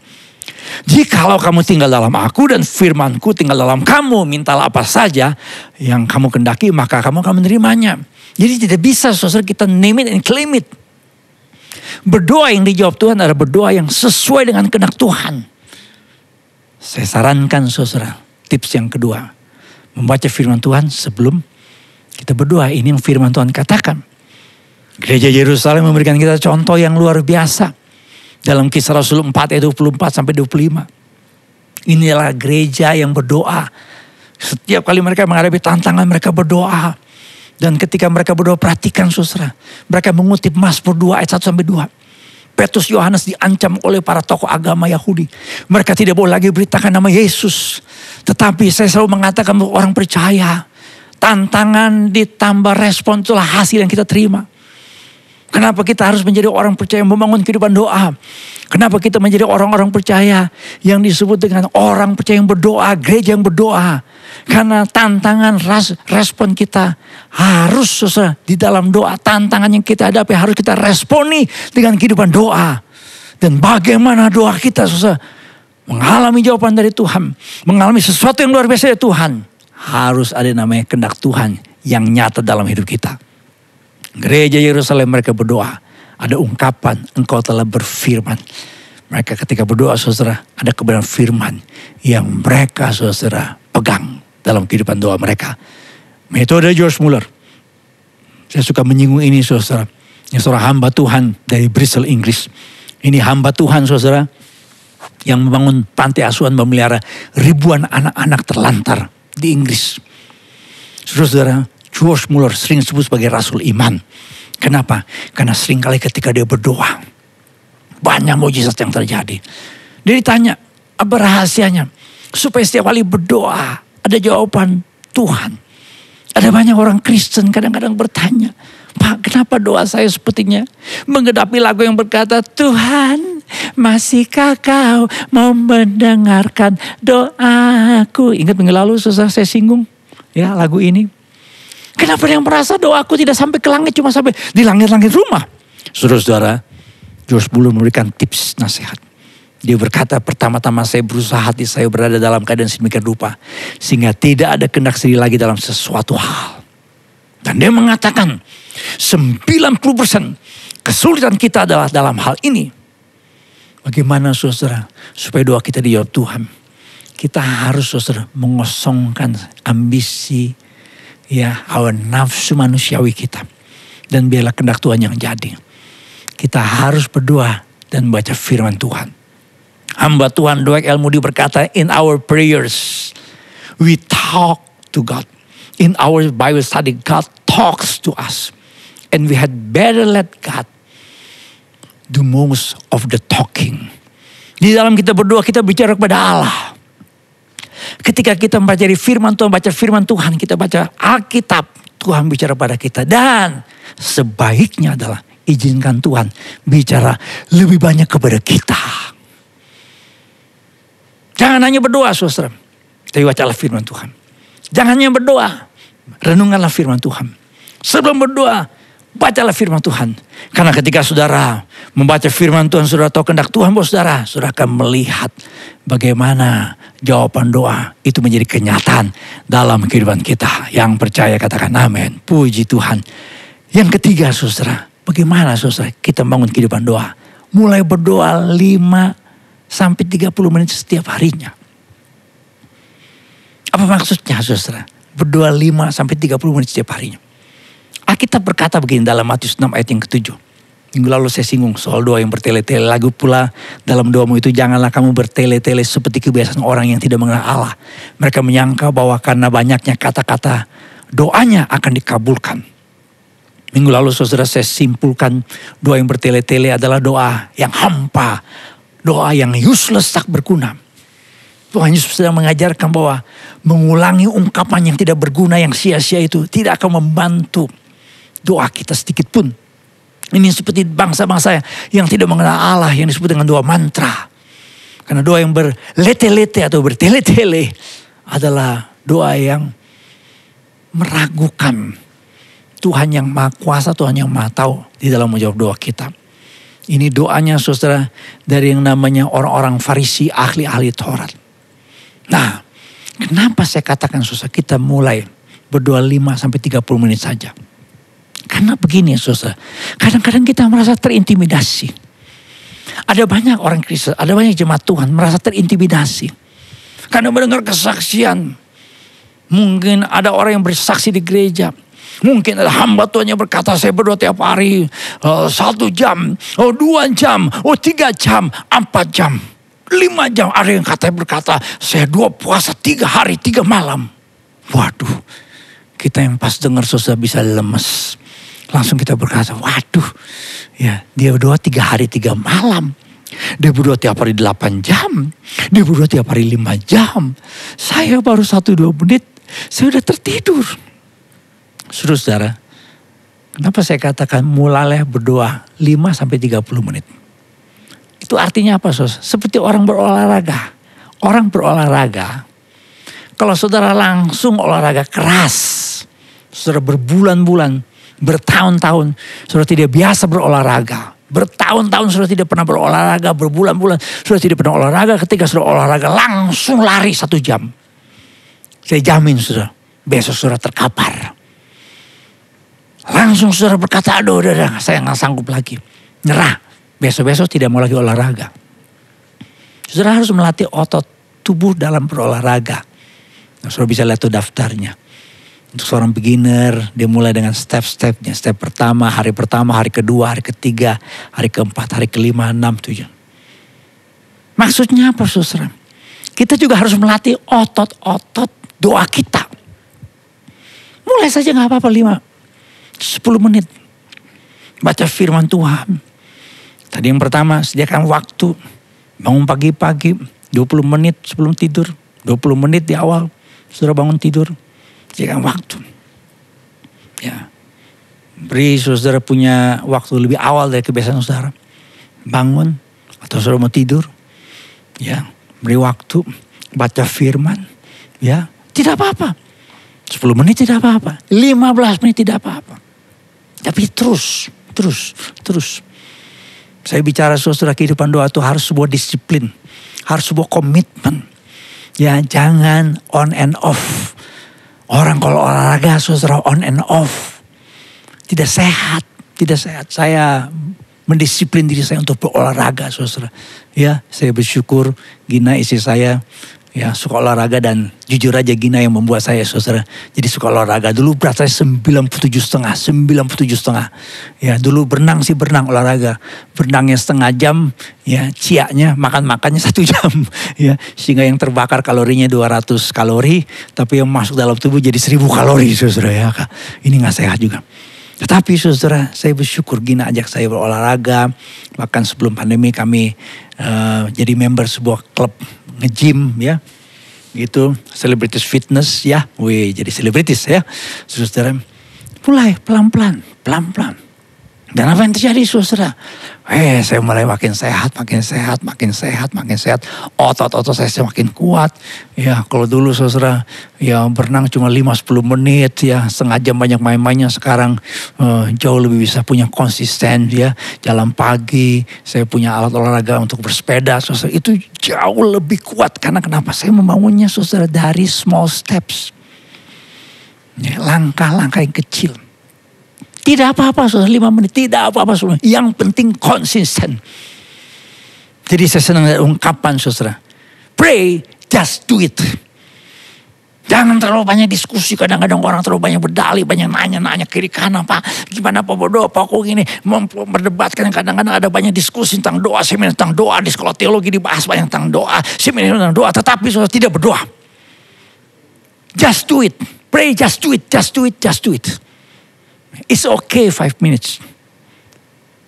Jikalau kamu tinggal dalam aku dan firmanku tinggal dalam kamu, mintalah apa saja yang kamu kendaki, maka kamu akan menerimanya. Jadi tidak bisa saudara kita name it and claim it. Berdoa yang dijawab Tuhan adalah berdoa yang sesuai dengan kehendak Tuhan. Saya sarankan saudara, tips yang kedua. Membaca firman Tuhan sebelum kita berdoa. Ini yang firman Tuhan katakan. Gereja Yerusalem memberikan kita contoh yang luar biasa. Dalam Kisah Rasul 4 ayat 24 sampai 25. Inilah gereja yang berdoa. Setiap kali mereka menghadapi tantangan mereka berdoa. Dan ketika mereka berdoa perhatikan saudara. Mereka mengutip Mazmur 2 ayat 1 sampai 2. Petrus Yohanes diancam oleh para tokoh agama Yahudi. Mereka tidak boleh lagi beritakan nama Yesus. Tetapi saya selalu mengatakan orang percaya. Tantangan ditambah respon itulah hasil yang kita terima. Kenapa kita harus menjadi orang percaya yang membangun kehidupan doa? Kenapa kita menjadi orang-orang percaya yang disebut dengan orang percaya yang berdoa, gereja yang berdoa? Karena tantangan respon kita harus di dalam doa. Tantangan yang kita hadapi harus kita responi dengan kehidupan doa. Dan bagaimana doa kita mengalami jawaban dari Tuhan. Mengalami sesuatu yang luar biasa dari Tuhan. Harus ada namanya kehendak Tuhan yang nyata dalam hidup kita. Gereja Yerusalem mereka berdoa. Ada ungkapan engkau telah berfirman. Mereka ketika berdoa saudara ada kebenaran firman yang mereka saudara pegang dalam kehidupan doa mereka. Metode George Muller. Saya suka menyinggung ini saudara. Ini seorang hamba Tuhan dari Bristol, Inggris. Ini hamba Tuhan saudara yang membangun panti asuhan memelihara ribuan anak-anak terlantar di Inggris. Saudara, George Muller sering disebut sebagai Rasul Iman. Kenapa? Karena seringkali ketika dia berdoa, banyak mujizat yang terjadi. Dia ditanya, apa rahasianya? Supaya setiap kali berdoa, ada jawaban Tuhan. Ada banyak orang Kristen kadang-kadang bertanya, Pak, kenapa doa saya sepertinya mengedapi lagu yang berkata, Tuhan, masihkah kau mau mendengarkan doaku? Ingat minggu lalu susah saya singgung ya lagu ini. Kenapa yang merasa doaku tidak sampai ke langit, cuma sampai di langit-langit rumah? Saudara-saudara, George Muller memberikan tips nasihat. Dia berkata, pertama-tama saya berusaha hati saya berada dalam keadaan sedemikian rupa. Sehingga tidak ada kehendak sendiri lagi dalam sesuatu hal. Dan dia mengatakan, 90% kesulitan kita adalah dalam hal ini. Bagaimana saudara, supaya doa kita dijawab Tuhan. Kita harus saudara mengosongkan ambisi, ya, hawa nafsu manusiawi kita. Dan biarlah kehendak Tuhan yang jadi. Kita harus berdoa dan baca firman Tuhan. Hamba Tuhan Dwight L. Moody berkata, in our prayers, we talk to God. In our Bible study, God talks to us. And we had better let God do most of the talking. Di dalam kita berdoa, kita bicara kepada Allah. Ketika kita membaca firman Tuhan, baca firman Tuhan, kita baca Alkitab, Tuhan bicara pada kita. Dan sebaiknya adalah izinkan Tuhan bicara lebih banyak kepada kita. Jangan hanya berdoa saudara, tapi bacalah firman Tuhan. Jangan hanya berdoa, renungkanlah firman Tuhan. Sebelum berdoa, bacalah firman Tuhan. Karena ketika saudara membaca firman Tuhan, saudara tahu kehendak Tuhan buat saudara, saudara akan melihat bagaimana jawaban doa itu menjadi kenyataan dalam kehidupan kita. Yang percaya katakan amin. Puji Tuhan. Yang ketiga saudara, bagaimana saudara kita bangun kehidupan doa? Mulai berdoa 5 sampai 30 menit setiap harinya. Apa maksudnya saudara? Berdoa 5 sampai 30 menit setiap harinya. Alkitab berkata begini dalam Matius 6 ayat yang ke-7. Minggu lalu saya singgung soal doa yang bertele-tele. Lagu pula dalam doamu itu, janganlah kamu bertele-tele seperti kebiasaan orang yang tidak mengenal Allah. Mereka menyangka bahwa karena banyaknya kata-kata doanya akan dikabulkan. Minggu lalu saudara saya simpulkan doa yang bertele-tele adalah doa yang hampa. Doa yang useless, tak berguna. Tuhan Yesus sedang mengajarkan bahwa mengulangi ungkapan yang tidak berguna, yang sia-sia itu tidak akan membantu doa kita sedikit pun. Ini seperti bangsa-bangsa yang tidak mengenal Allah yang disebut dengan doa mantra. Karena doa yang berlete-lete atau bertele-tele adalah doa yang meragukan Tuhan yang Maha Kuasa, Tuhan yang Maha Tahu di dalam menjawab doa kita. Ini doanya saudara dari yang namanya orang-orang Farisi, ahli-ahli Taurat. Nah, kenapa saya katakan saudara kita mulai berdoa 5-30 menit saja? Karena begini saudara, kadang-kadang kita merasa terintimidasi. Ada banyak orang Kristen, ada banyak jemaat Tuhan merasa terintimidasi. Karena mendengar kesaksian. Mungkin ada orang yang bersaksi di gereja. Mungkin ada hamba Tuhan yang berkata saya berdoa tiap hari 1 jam, 2 jam, 3 jam, 4 jam, 5 jam. Ada yang berkata saya doa puasa 3 hari 3 malam. Waduh, kita yang pas dengar saudara bisa lemes. Langsung kita berkata waduh, ya dia berdoa 3 hari 3 malam. Dia berdoa tiap hari 8 jam. Dia berdoa tiap hari 5 jam. Saya baru 1-2 menit saya sudah tertidur. Saudara, kenapa saya katakan mulailah berdoa 5-30 menit. Itu artinya apa saudara? Seperti orang berolahraga. Orang berolahraga, kalau saudara langsung olahraga keras, saudara berbulan-bulan, bertahun-tahun, saudara tidak biasa berolahraga. Bertahun-tahun saudara tidak pernah berolahraga, berbulan-bulan saudara tidak pernah olahraga. Ketika saudara olahraga langsung lari 1 jam. Saya jamin saudara, besok saudara terkapar. Langsung saudara berkata, aduh udah, saya gak sanggup lagi. Nyerah, besok-besok tidak mau lagi olahraga. Saudara harus melatih otot tubuh dalam berolahraga. Nah, saudara bisa lihat tuh daftarnya. Untuk seorang beginner, dia mulai dengan step-stepnya. Step pertama, hari kedua, hari ketiga, hari keempat, hari kelima, 6, 7. Maksudnya apa saudara? Kita juga harus melatih otot-otot doa kita. Mulai saja gak apa-apa 10 menit. Baca firman Tuhan. Tadi yang pertama, sediakan waktu. Bangun pagi-pagi, 20 menit sebelum tidur. 20 menit di awal, saudara bangun tidur. Sediakan waktu. Ya. Beri saudara punya waktu lebih awal dari kebiasaan saudara. Bangun, atau saudara mau tidur. Ya, beri waktu, baca firman. Ya, tidak apa-apa. 10 menit tidak apa-apa. 15 menit tidak apa-apa. Tapi terus. Saya bicara saudara, kehidupan doa itu harus sebuah disiplin. Harus sebuah komitmen. Ya, jangan on and off. Orang kalau olahraga saudara on and off. Tidak sehat. Saya mendisiplin diri saya untuk berolahraga saudara. Ya, saya bersyukur Gina istri saya ya suka olahraga, dan jujur aja Gina yang membuat saya saudara jadi suka olahraga. Dulu berat saya 97,5. Ya, dulu berenang olahraga. Berenangnya setengah jam, ya ciaknya makannya 1 jam. Ya, sehingga yang terbakar kalorinya 200 kalori, tapi yang masuk dalam tubuh jadi 1000 kalori saudara ya. Ini gak sehat juga. Tetapi saudara, saya bersyukur Gina ajak saya berolahraga. Bahkan sebelum pandemi kami jadi member sebuah klub nge-gym ya. Gitu, Celebrities Fitness ya. Wih, jadi selebritis ya. Saudara, mulai pelan-pelan. Dan apa yang terjadi saudara? Saya mulai makin sehat. Otot-otot saya semakin kuat. Ya, kalau dulu saudara ya berenang cuma 5-10 menit ya, setengah jam banyak main-mainnya. Sekarang jauh lebih bisa punya konsisten ya. Jalan pagi, saya punya alat olahraga untuk bersepeda. Saudara, itu jauh lebih kuat. Karena kenapa? Saya membangunnya saudara dari small steps. Ya, langkah-langkah yang kecil. Tidak apa-apa saudara 5 menit, tidak apa-apa saudara. Yang penting konsisten. Jadi saya senang dari ungkapan saudara. Pray, just do it. Jangan terlalu banyak diskusi. Kadang-kadang orang terlalu banyak berdalih, banyak nanya kiri kanan. Pak, gimana Pak berdoa, Pak kok gini. Memperdebatkan, kadang-kadang ada banyak diskusi tentang doa. Seminar tentang doa, di sekolah teologi dibahas banyak tentang doa. Seminar tentang doa, tetapi saudara tidak berdoa. Just do it. Pray, just do it. It's okay 5 minutes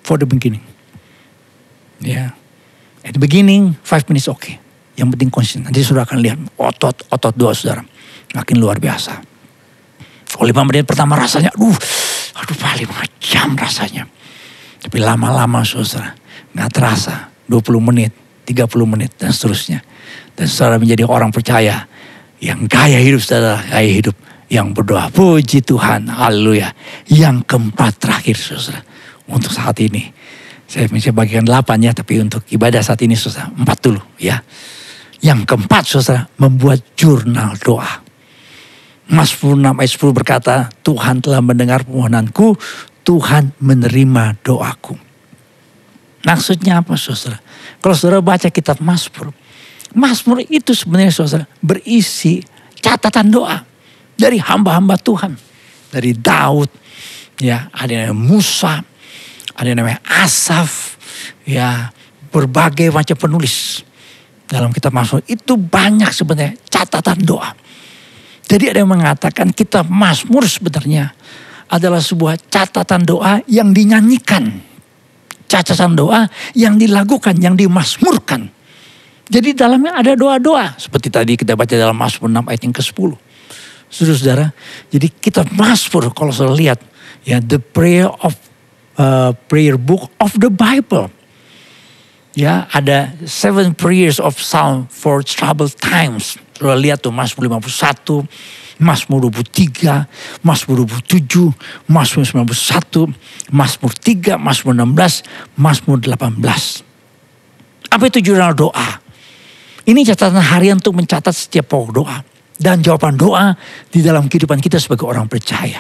for the beginning. Ya, at the beginning 5 minutes okay. Yang penting konsisten. Nanti saudara akan lihat otot doa saudara makin luar biasa. Kalau 5 menit pertama rasanya, aduh 5 jam rasanya. Tapi lama-lama saudara, nggak terasa 20 menit, 30 menit dan seterusnya. Dan saudara menjadi orang percaya yang gaya hidup saudara, gaya hidup yang berdoa. Puji Tuhan, haleluya. Yang keempat terakhir saudara, untuk saat ini. Saya bisa bagikan 8 ya, tapi untuk ibadah saat ini saudara, 4 dulu ya. Yang keempat saudara, membuat jurnal doa. Mazmur 6 ayat 10 berkata, Tuhan telah mendengar permohonanku, Tuhan menerima doaku. Maksudnya apa saudara? Kalau saudara baca kitab Mazmur, Mazmur itu sebenarnya saudara berisi catatan doa dari hamba-hamba Tuhan. Dari Daud, ya, ada yang namanya Musa, ada yang namanya Asaf, ya, berbagai macam penulis. Dalam kitab Mazmur itu banyak sebenarnya catatan doa. Jadi ada yang mengatakan kitab Mazmur sebenarnya adalah sebuah catatan doa yang dinyanyikan. Catatan doa yang dilakukan, yang dimazmurkan. Jadi dalamnya ada doa-doa. Seperti tadi kita baca dalam Mazmur 6 ayat yang ke-10. Saudara-saudara, jadi kitab Mazmur kalau saudara lihat, ya, the prayer book of the Bible. Ya, ada 7 prayers of Psalm for troubled times. Saudara lihat tuh Mazmur 51, Mazmur 23, Mazmur 27, Mazmur 91, Mazmur 3, Mazmur 16, Mazmur 18. Apa itu jurnal doa? Ini catatan harian untuk mencatat setiap pokok doa. Dan jawaban doa di dalam kehidupan kita sebagai orang percaya.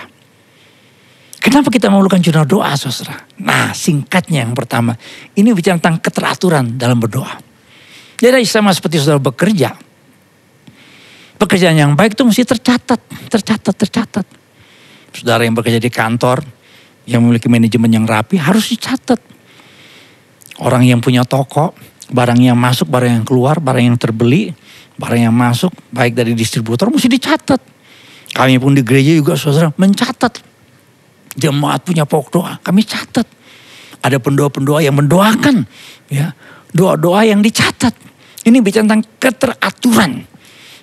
Kenapa kita memerlukan jurnal doa saudara? Nah singkatnya yang pertama. Ini bicara tentang keteraturan dalam berdoa. Jadi sama seperti saudara bekerja. Pekerjaan yang baik itu mesti tercatat. Saudara yang bekerja di kantor, yang memiliki manajemen yang rapi harus dicatat. Orang yang punya toko, barang yang masuk, barang yang keluar, barang yang terbeli, barang yang masuk, baik dari distributor mesti dicatat. Kami pun di gereja juga saudara mencatat. Jemaat punya pokok doa, kami catat. Ada pendoa-pendoa yang mendoakan, ya, doa-doa yang dicatat. Ini bicara tentang keteraturan.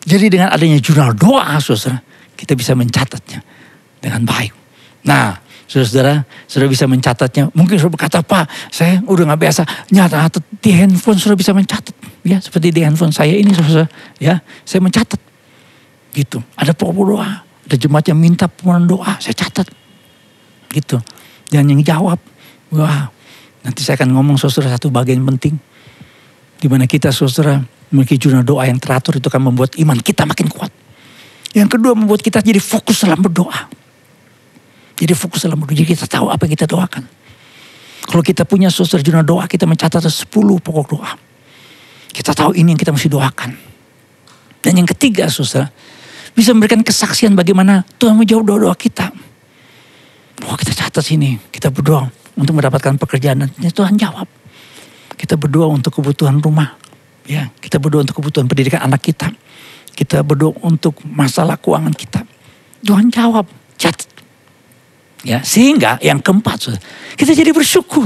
Jadi dengan adanya jurnal doa, saudara, kita bisa mencatatnya dengan baik. Nah, saudara bisa mencatatnya. Mungkin saudara berkata, Pak, saya udah gak biasa nyatat di handphone. Saudara bisa mencatat, ya, seperti di handphone saya ini, saudara, ya, saya mencatat. Gitu. Ada pokok doa, ada jemaat yang minta permohonan doa, saya catat. Gitu. Dan yang jawab, wah, nanti saya akan ngomong saudara satu bagian penting. Di mana kita saudara memiliki jurnal doa yang teratur, itu akan membuat iman kita makin kuat. Yang kedua, membuat kita jadi fokus dalam berdoa. Jadi fokus dalam berdoa, jadi kita tahu apa yang kita doakan. Kalau kita punya saudara jurnal doa, kita mencatat 10 pokok doa. Kita tahu ini yang kita mesti doakan. Dan yang ketiga saudara, bisa memberikan kesaksian bagaimana Tuhan menjawab doa-doa kita. Wah, kita catat sini, kita berdoa untuk mendapatkan pekerjaan dan Tuhan jawab. Kita berdoa untuk kebutuhan rumah, ya, kita berdoa untuk kebutuhan pendidikan anak kita. Kita berdoa untuk masalah keuangan kita. Tuhan jawab, catat. Ya, sehingga yang keempat, kita jadi bersyukur.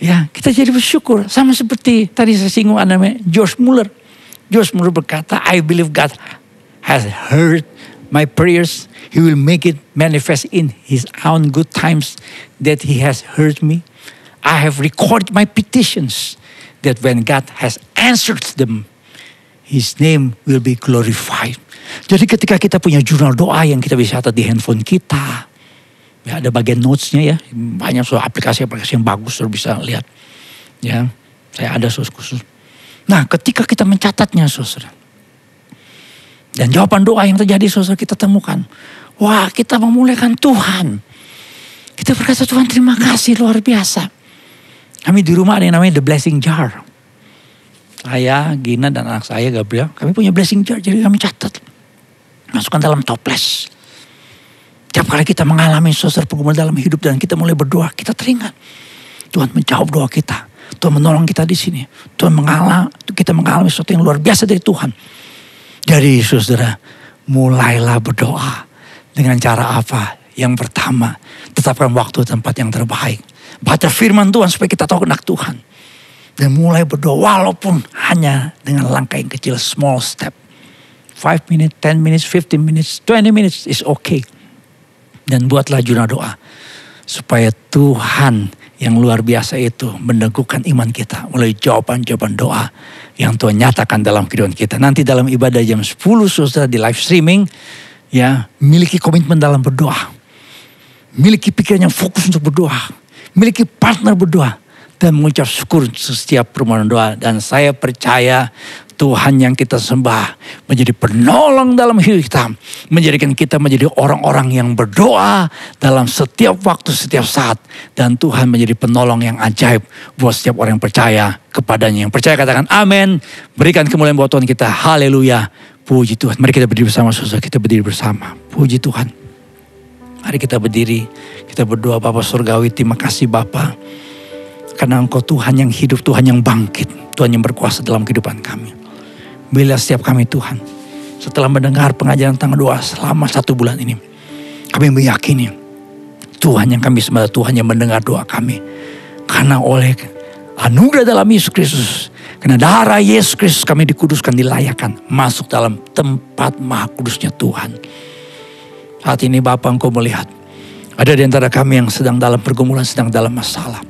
Ya, kita jadi bersyukur. Sama seperti tadi saya singgung namanya George Muller. George Muller berkata, I believe God has heard my prayers. He will make it manifest in his own good times that he has heard me. I have recorded my petitions that when God has answered them, his name will be glorified. Jadi ketika kita punya jurnal doa yang kita bisa catat di handphone kita, ya, ada bagian notesnya ya, banyak soal aplikasi-aplikasi yang bagus, saudara bisa lihat. Ya, saya ada khusus. Nah, ketika kita mencatatnya, saudara, dan jawaban doa yang terjadi, saudara, kita temukan, wah, kita memuliakan Tuhan. Kita berkata, Tuhan terima kasih luar biasa. Kami di rumah ada yang namanya The Blessing Jar. Saya, Gina dan anak saya Gabriel, kami punya blessing jar, jadi kami catat. Masukkan dalam toples. Tiap kali kita mengalami saudara pergumulan dalam hidup dan kita mulai berdoa, kita teringat. Tuhan menjawab doa kita. Tuhan menolong kita di sini. Kita mengalami sesuatu yang luar biasa dari Tuhan. Jadi saudara, mulailah berdoa. Dengan cara apa? Yang pertama, tetapkan waktu tempat yang terbaik. Baca firman Tuhan supaya kita tahu kehendak Tuhan. Dan mulai berdoa walaupun hanya dengan langkah yang kecil, small step. 5 minutes, 10 minutes, 15 minutes, 20 minutes is okay. Dan buatlah jurnal doa. Supaya Tuhan yang luar biasa itu meneguhkan iman kita melalui jawaban-jawaban doa yang Tuhan nyatakan dalam kehidupan kita. Nanti dalam ibadah jam 10 saudara di live streaming, ya, miliki komitmen dalam berdoa. Miliki pikiran yang fokus untuk berdoa. Miliki partner berdoa. Dan mengucap syukur setiap permohonan doa. Dan saya percaya Tuhan yang kita sembah menjadi penolong dalam hidup kita. Menjadikan kita menjadi orang-orang yang berdoa dalam setiap waktu, setiap saat. Dan Tuhan menjadi penolong yang ajaib buat setiap orang yang percaya kepadanya. Yang percaya katakan amin. Berikan kemuliaan buat Tuhan kita. Haleluya. Puji Tuhan. Mari kita berdiri bersama, saudara. Kita berdiri bersama. Puji Tuhan. Mari kita berdiri. Kita berdoa. Bapa Surgawi, terima kasih Bapa. Karena Engkau Tuhan yang hidup, Tuhan yang bangkit. Tuhan yang berkuasa dalam kehidupan kami. Bila setiap kami Tuhan, setelah mendengar pengajaran tentang doa selama 1 bulan ini, kami meyakini Tuhan yang kami sembah, Tuhan yang mendengar doa kami. Karena oleh anugerah dalam Yesus Kristus, karena darah Yesus Kristus kami dikuduskan, dilayakkan masuk dalam tempat maha kudusnya Tuhan. Saat ini Bapa, Engkau melihat ada di antara kami yang sedang dalam pergumulan, sedang dalam masalah.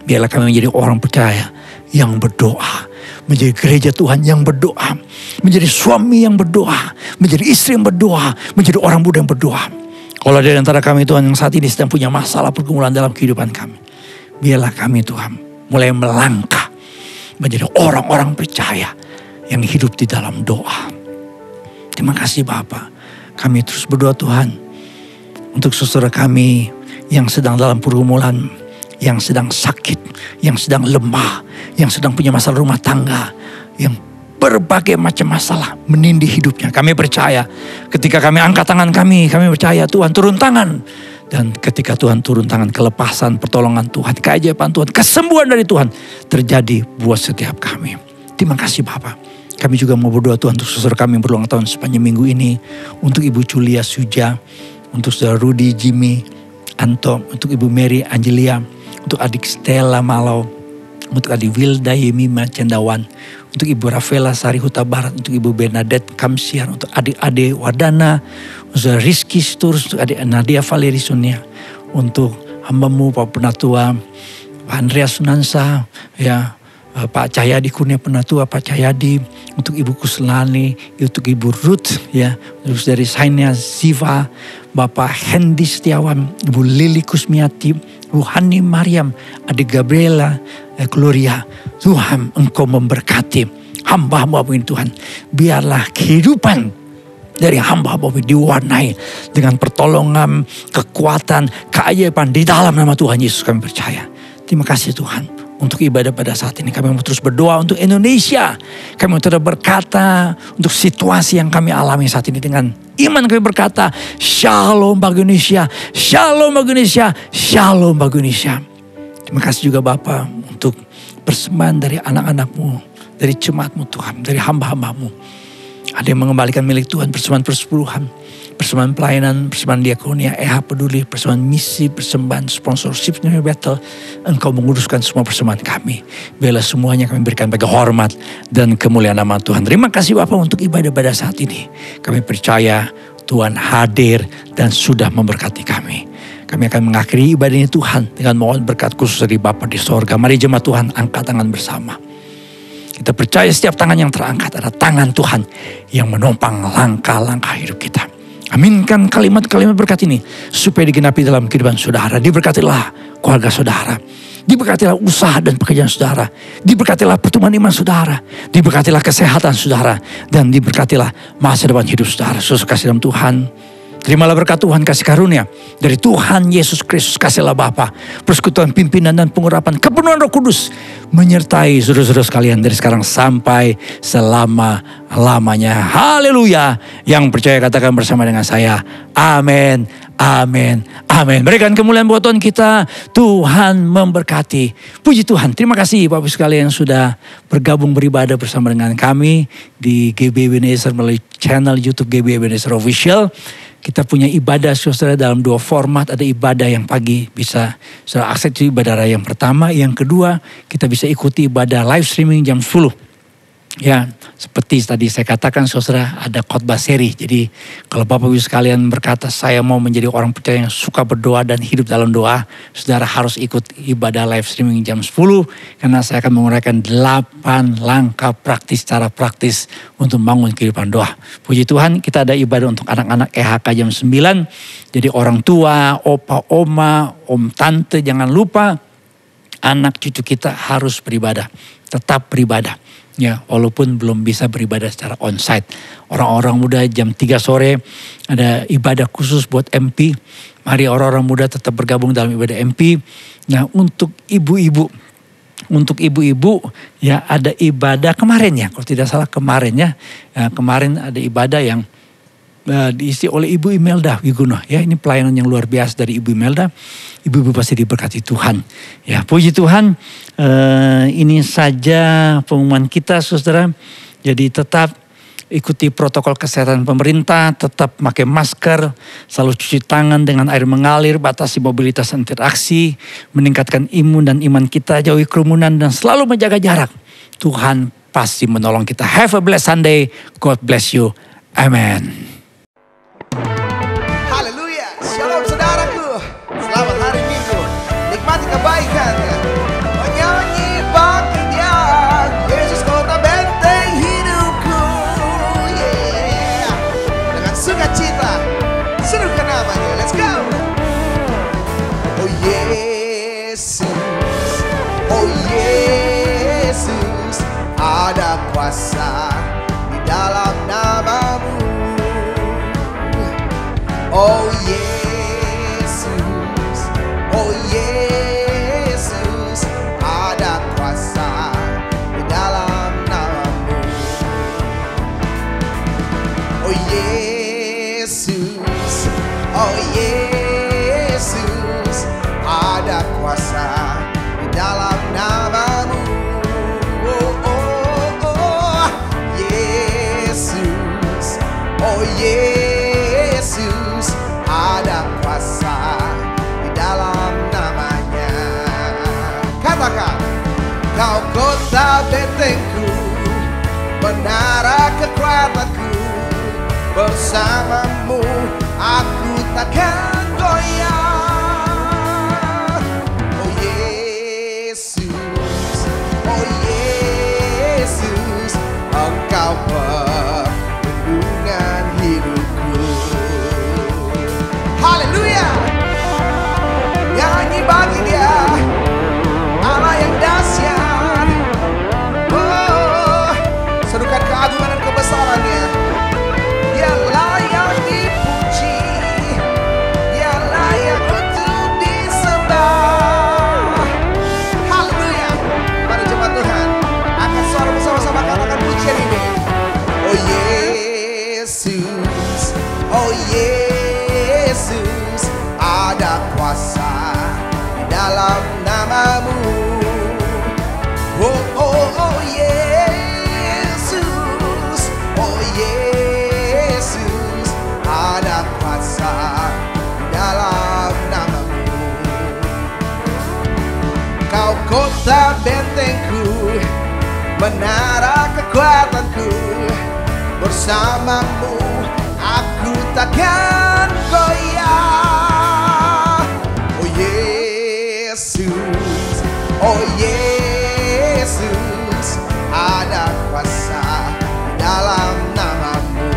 Biarlah kami menjadi orang percaya yang berdoa. Menjadi gereja Tuhan yang berdoa. Menjadi suami yang berdoa. Menjadi istri yang berdoa. Menjadi orang muda yang berdoa. Kalau ada di antara kami Tuhan yang saat ini sedang punya masalah pergumulan dalam kehidupan kami. Biarlah kami Tuhan mulai melangkah. Menjadi orang-orang percaya yang hidup di dalam doa. Terima kasih Bapa. Kami terus berdoa Tuhan. Untuk saudara kami yang sedang dalam pergumulan, yang sedang sakit, yang sedang lemah, yang sedang punya masalah rumah tangga, yang berbagai macam masalah menindih hidupnya. Kami percaya ketika kami angkat tangan kami percaya Tuhan turun tangan. Dan ketika Tuhan turun tangan, kelepasan, pertolongan Tuhan, keajaiban Tuhan, kesembuhan dari Tuhan terjadi buat setiap kami. Terima kasih Bapak. Kami juga mau berdoa Tuhan untuk saudara kami yang berulang tahun sepanjang minggu ini. Untuk Ibu Julia Suja, untuk saudara Rudy, Jimmy, Anto, untuk Ibu Mary, Angelia, untuk adik Stella Malau, untuk adik Wilda Yemima Cendawan, untuk Ibu Rafaela Sari Huta Barat, untuk Ibu Bernadette Kamsiar, untuk adik-adik Wadana, untuk Rizky Sturus, untuk adik Nadia Valeri Sunia, untuk hambamu Pak Penatua, Pak Andreas Sunansa, ya, Pak Cahyadi Kurnia Penatua, Pak Cahyadi, untuk Ibu Kuslani, untuk Ibu Ruth, ya, terus dari Sainia Ziva, Bapak Hendy Setiawan, Ibu Lili Kusmiati, Ibu Hani Mariam, adik Gabriela, Gloria. Tuhan, Engkau memberkati hamba-hamba ini Tuhan. Biarlah kehidupan dari hamba-hamba ini diwarnai dengan pertolongan, kekuatan, keajaiban di dalam nama Tuhan Yesus kami percaya. Terima kasih Tuhan. Untuk ibadah pada saat ini kami mau terus berdoa untuk Indonesia. Kami mau terus berkata untuk situasi yang kami alami saat ini dengan iman kami berkata, Shalom bagi Indonesia, Shalom bagi Indonesia, Shalom bagi Indonesia. Terima kasih juga Bapa untuk persembahan dari anak-anak-Mu, dari jemaat-Mu Tuhan, dari hamba-hamba-Mu. Ada yang mengembalikan milik Tuhan, persembahan persepuluhan, persembahan pelayanan, persembahan diakonia, peduli, persembahan misi, persembahan sponsorship, battle. Engkau menguduskan semua persembahan kami. Biarlah semuanya kami berikan bagi hormat dan kemuliaan nama Tuhan. Terima kasih Bapak untuk ibadah pada saat ini. Kami percaya Tuhan hadir dan sudah memberkati kami. Kami akan mengakhiri ibadah ini Tuhan dengan mohon berkat khusus dari Bapa di sorga. Mari jemaat Tuhan angkat tangan bersama. Kita percaya setiap tangan yang terangkat ada tangan Tuhan yang menopang langkah-langkah hidup kita. Aminkan kalimat-kalimat berkat ini supaya digenapi dalam kehidupan saudara. Diberkatilah keluarga saudara. Diberkatilah usaha dan pekerjaan saudara. Diberkatilah pertumbuhan iman saudara. Diberkatilah kesehatan saudara. Dan diberkatilah masa depan hidup saudara. Saudara kasih dalam Tuhan. Terimalah berkat Tuhan, kasih karunia dari Tuhan Yesus Kristus, kasihlah Bapa, persekutuan pimpinan dan pengurapan kepenuhan Roh Kudus menyertai saudara-saudara sekalian dari sekarang sampai selama-lamanya. Haleluya. Yang percaya katakan bersama dengan saya, amin, amin, amin. Berikan kemuliaan buat Tuhan kita. Tuhan memberkati. Puji Tuhan. Terima kasih Bapak sekalian yang sudah bergabung beribadah bersama dengan kami di GB Ebenezer melalui channel YouTube GB Ebenezer Official. kita punya ibadah saudara dalam 2 format. Ada ibadah yang pagi bisa saudara akses itu ibadah raya yang pertama. Yang kedua kita bisa ikuti ibadah live streaming jam 10. Ya, seperti tadi saya katakan saudara, ada khotbah seri. Jadi kalau Bapak Ibu sekalian berkata saya mau menjadi orang percaya yang suka berdoa dan hidup dalam doa, saudara harus ikut ibadah live streaming jam 10. Karena saya akan menguraikan 8 langkah praktis, cara praktis untuk membangun kehidupan doa. Puji Tuhan, kita ada ibadah untuk anak-anak EHK jam 9. Jadi orang tua, opa, oma, om, tante, jangan lupa anak cucu kita harus beribadah. Tetap beribadah. Ya, walaupun belum bisa beribadah secara onsite. Orang-orang muda jam 3 sore ada ibadah khusus buat MP. Mari orang-orang muda tetap bergabung dalam ibadah MP. Nah, untuk ibu-ibu ya ada ibadah kemarin ya. Kalau tidak salah kemarin ya. Kemarin ada ibadah yang diisi oleh Ibu Imelda Wiguno. Ya, ini pelayanan yang luar biasa dari Ibu Imelda. Ibu-ibu pasti diberkati Tuhan. Ya, puji Tuhan. Ini saja pengumuman kita saudara. Jadi tetap ikuti protokol kesehatan pemerintah, tetap pakai masker, selalu cuci tangan dengan air mengalir, batasi mobilitas interaksi, meningkatkan imun dan iman kita, jauhi kerumunan dan selalu menjaga jarak. Tuhan pasti menolong kita. Have a blessed Sunday. God bless you. Amen. Haleluya, shalom saudaraku. Selamat hari Minggu. Nikmati kebaikannya. Menyanyi bagi Dia. Yesus kota benteng hidupku. Yeah. Dengan sukacita serukan namanya. Let's go. Oh Yesus, oh Yesus, ada kuasa di dalam namamu. Oh Yesus, oh Yesus, ada kuasa di dalam namamu. Oh Yesus, oh Yesus, ada kuasa di dalam namamu. Oh, oh, oh, Yesus, oh Yesus, ada kuasa di dalam namanya. Katakan, kau kota bentengku, menara kekuatanku, bersamamu aku takkan goyah. Oh Yesus, oh Yesus, Engkau perlindungan hidupku. Haleluya, nyanyi bagi Dia, Allah yang dahsyat. Oh, serukan keagungan dan kebesarannya. Dia layak dipuji, Dia layak untuk disembah. Haleluya. Mari jemaat Tuhan, angkat suara bersama-sama katakan pujian ini. Oh Yesus, oh Yesus, ada kuasa di dalam namamu. Oh, oh, oh Yesus, oh Yesus, ada kuasa di dalam namamu. Kau kota bentengku, menara kekuatanku, bersamamu aku takkan goyah. Oh Yesus, oh Yesus, ada kuasa di dalam namamu.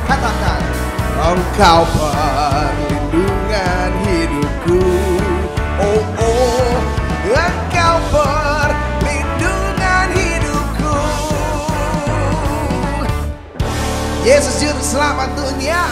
Katakan, Engkau perlindungan hidupku. Oh, oh, Engkau perlindungan hidupku. Yesus juru selamat dunia.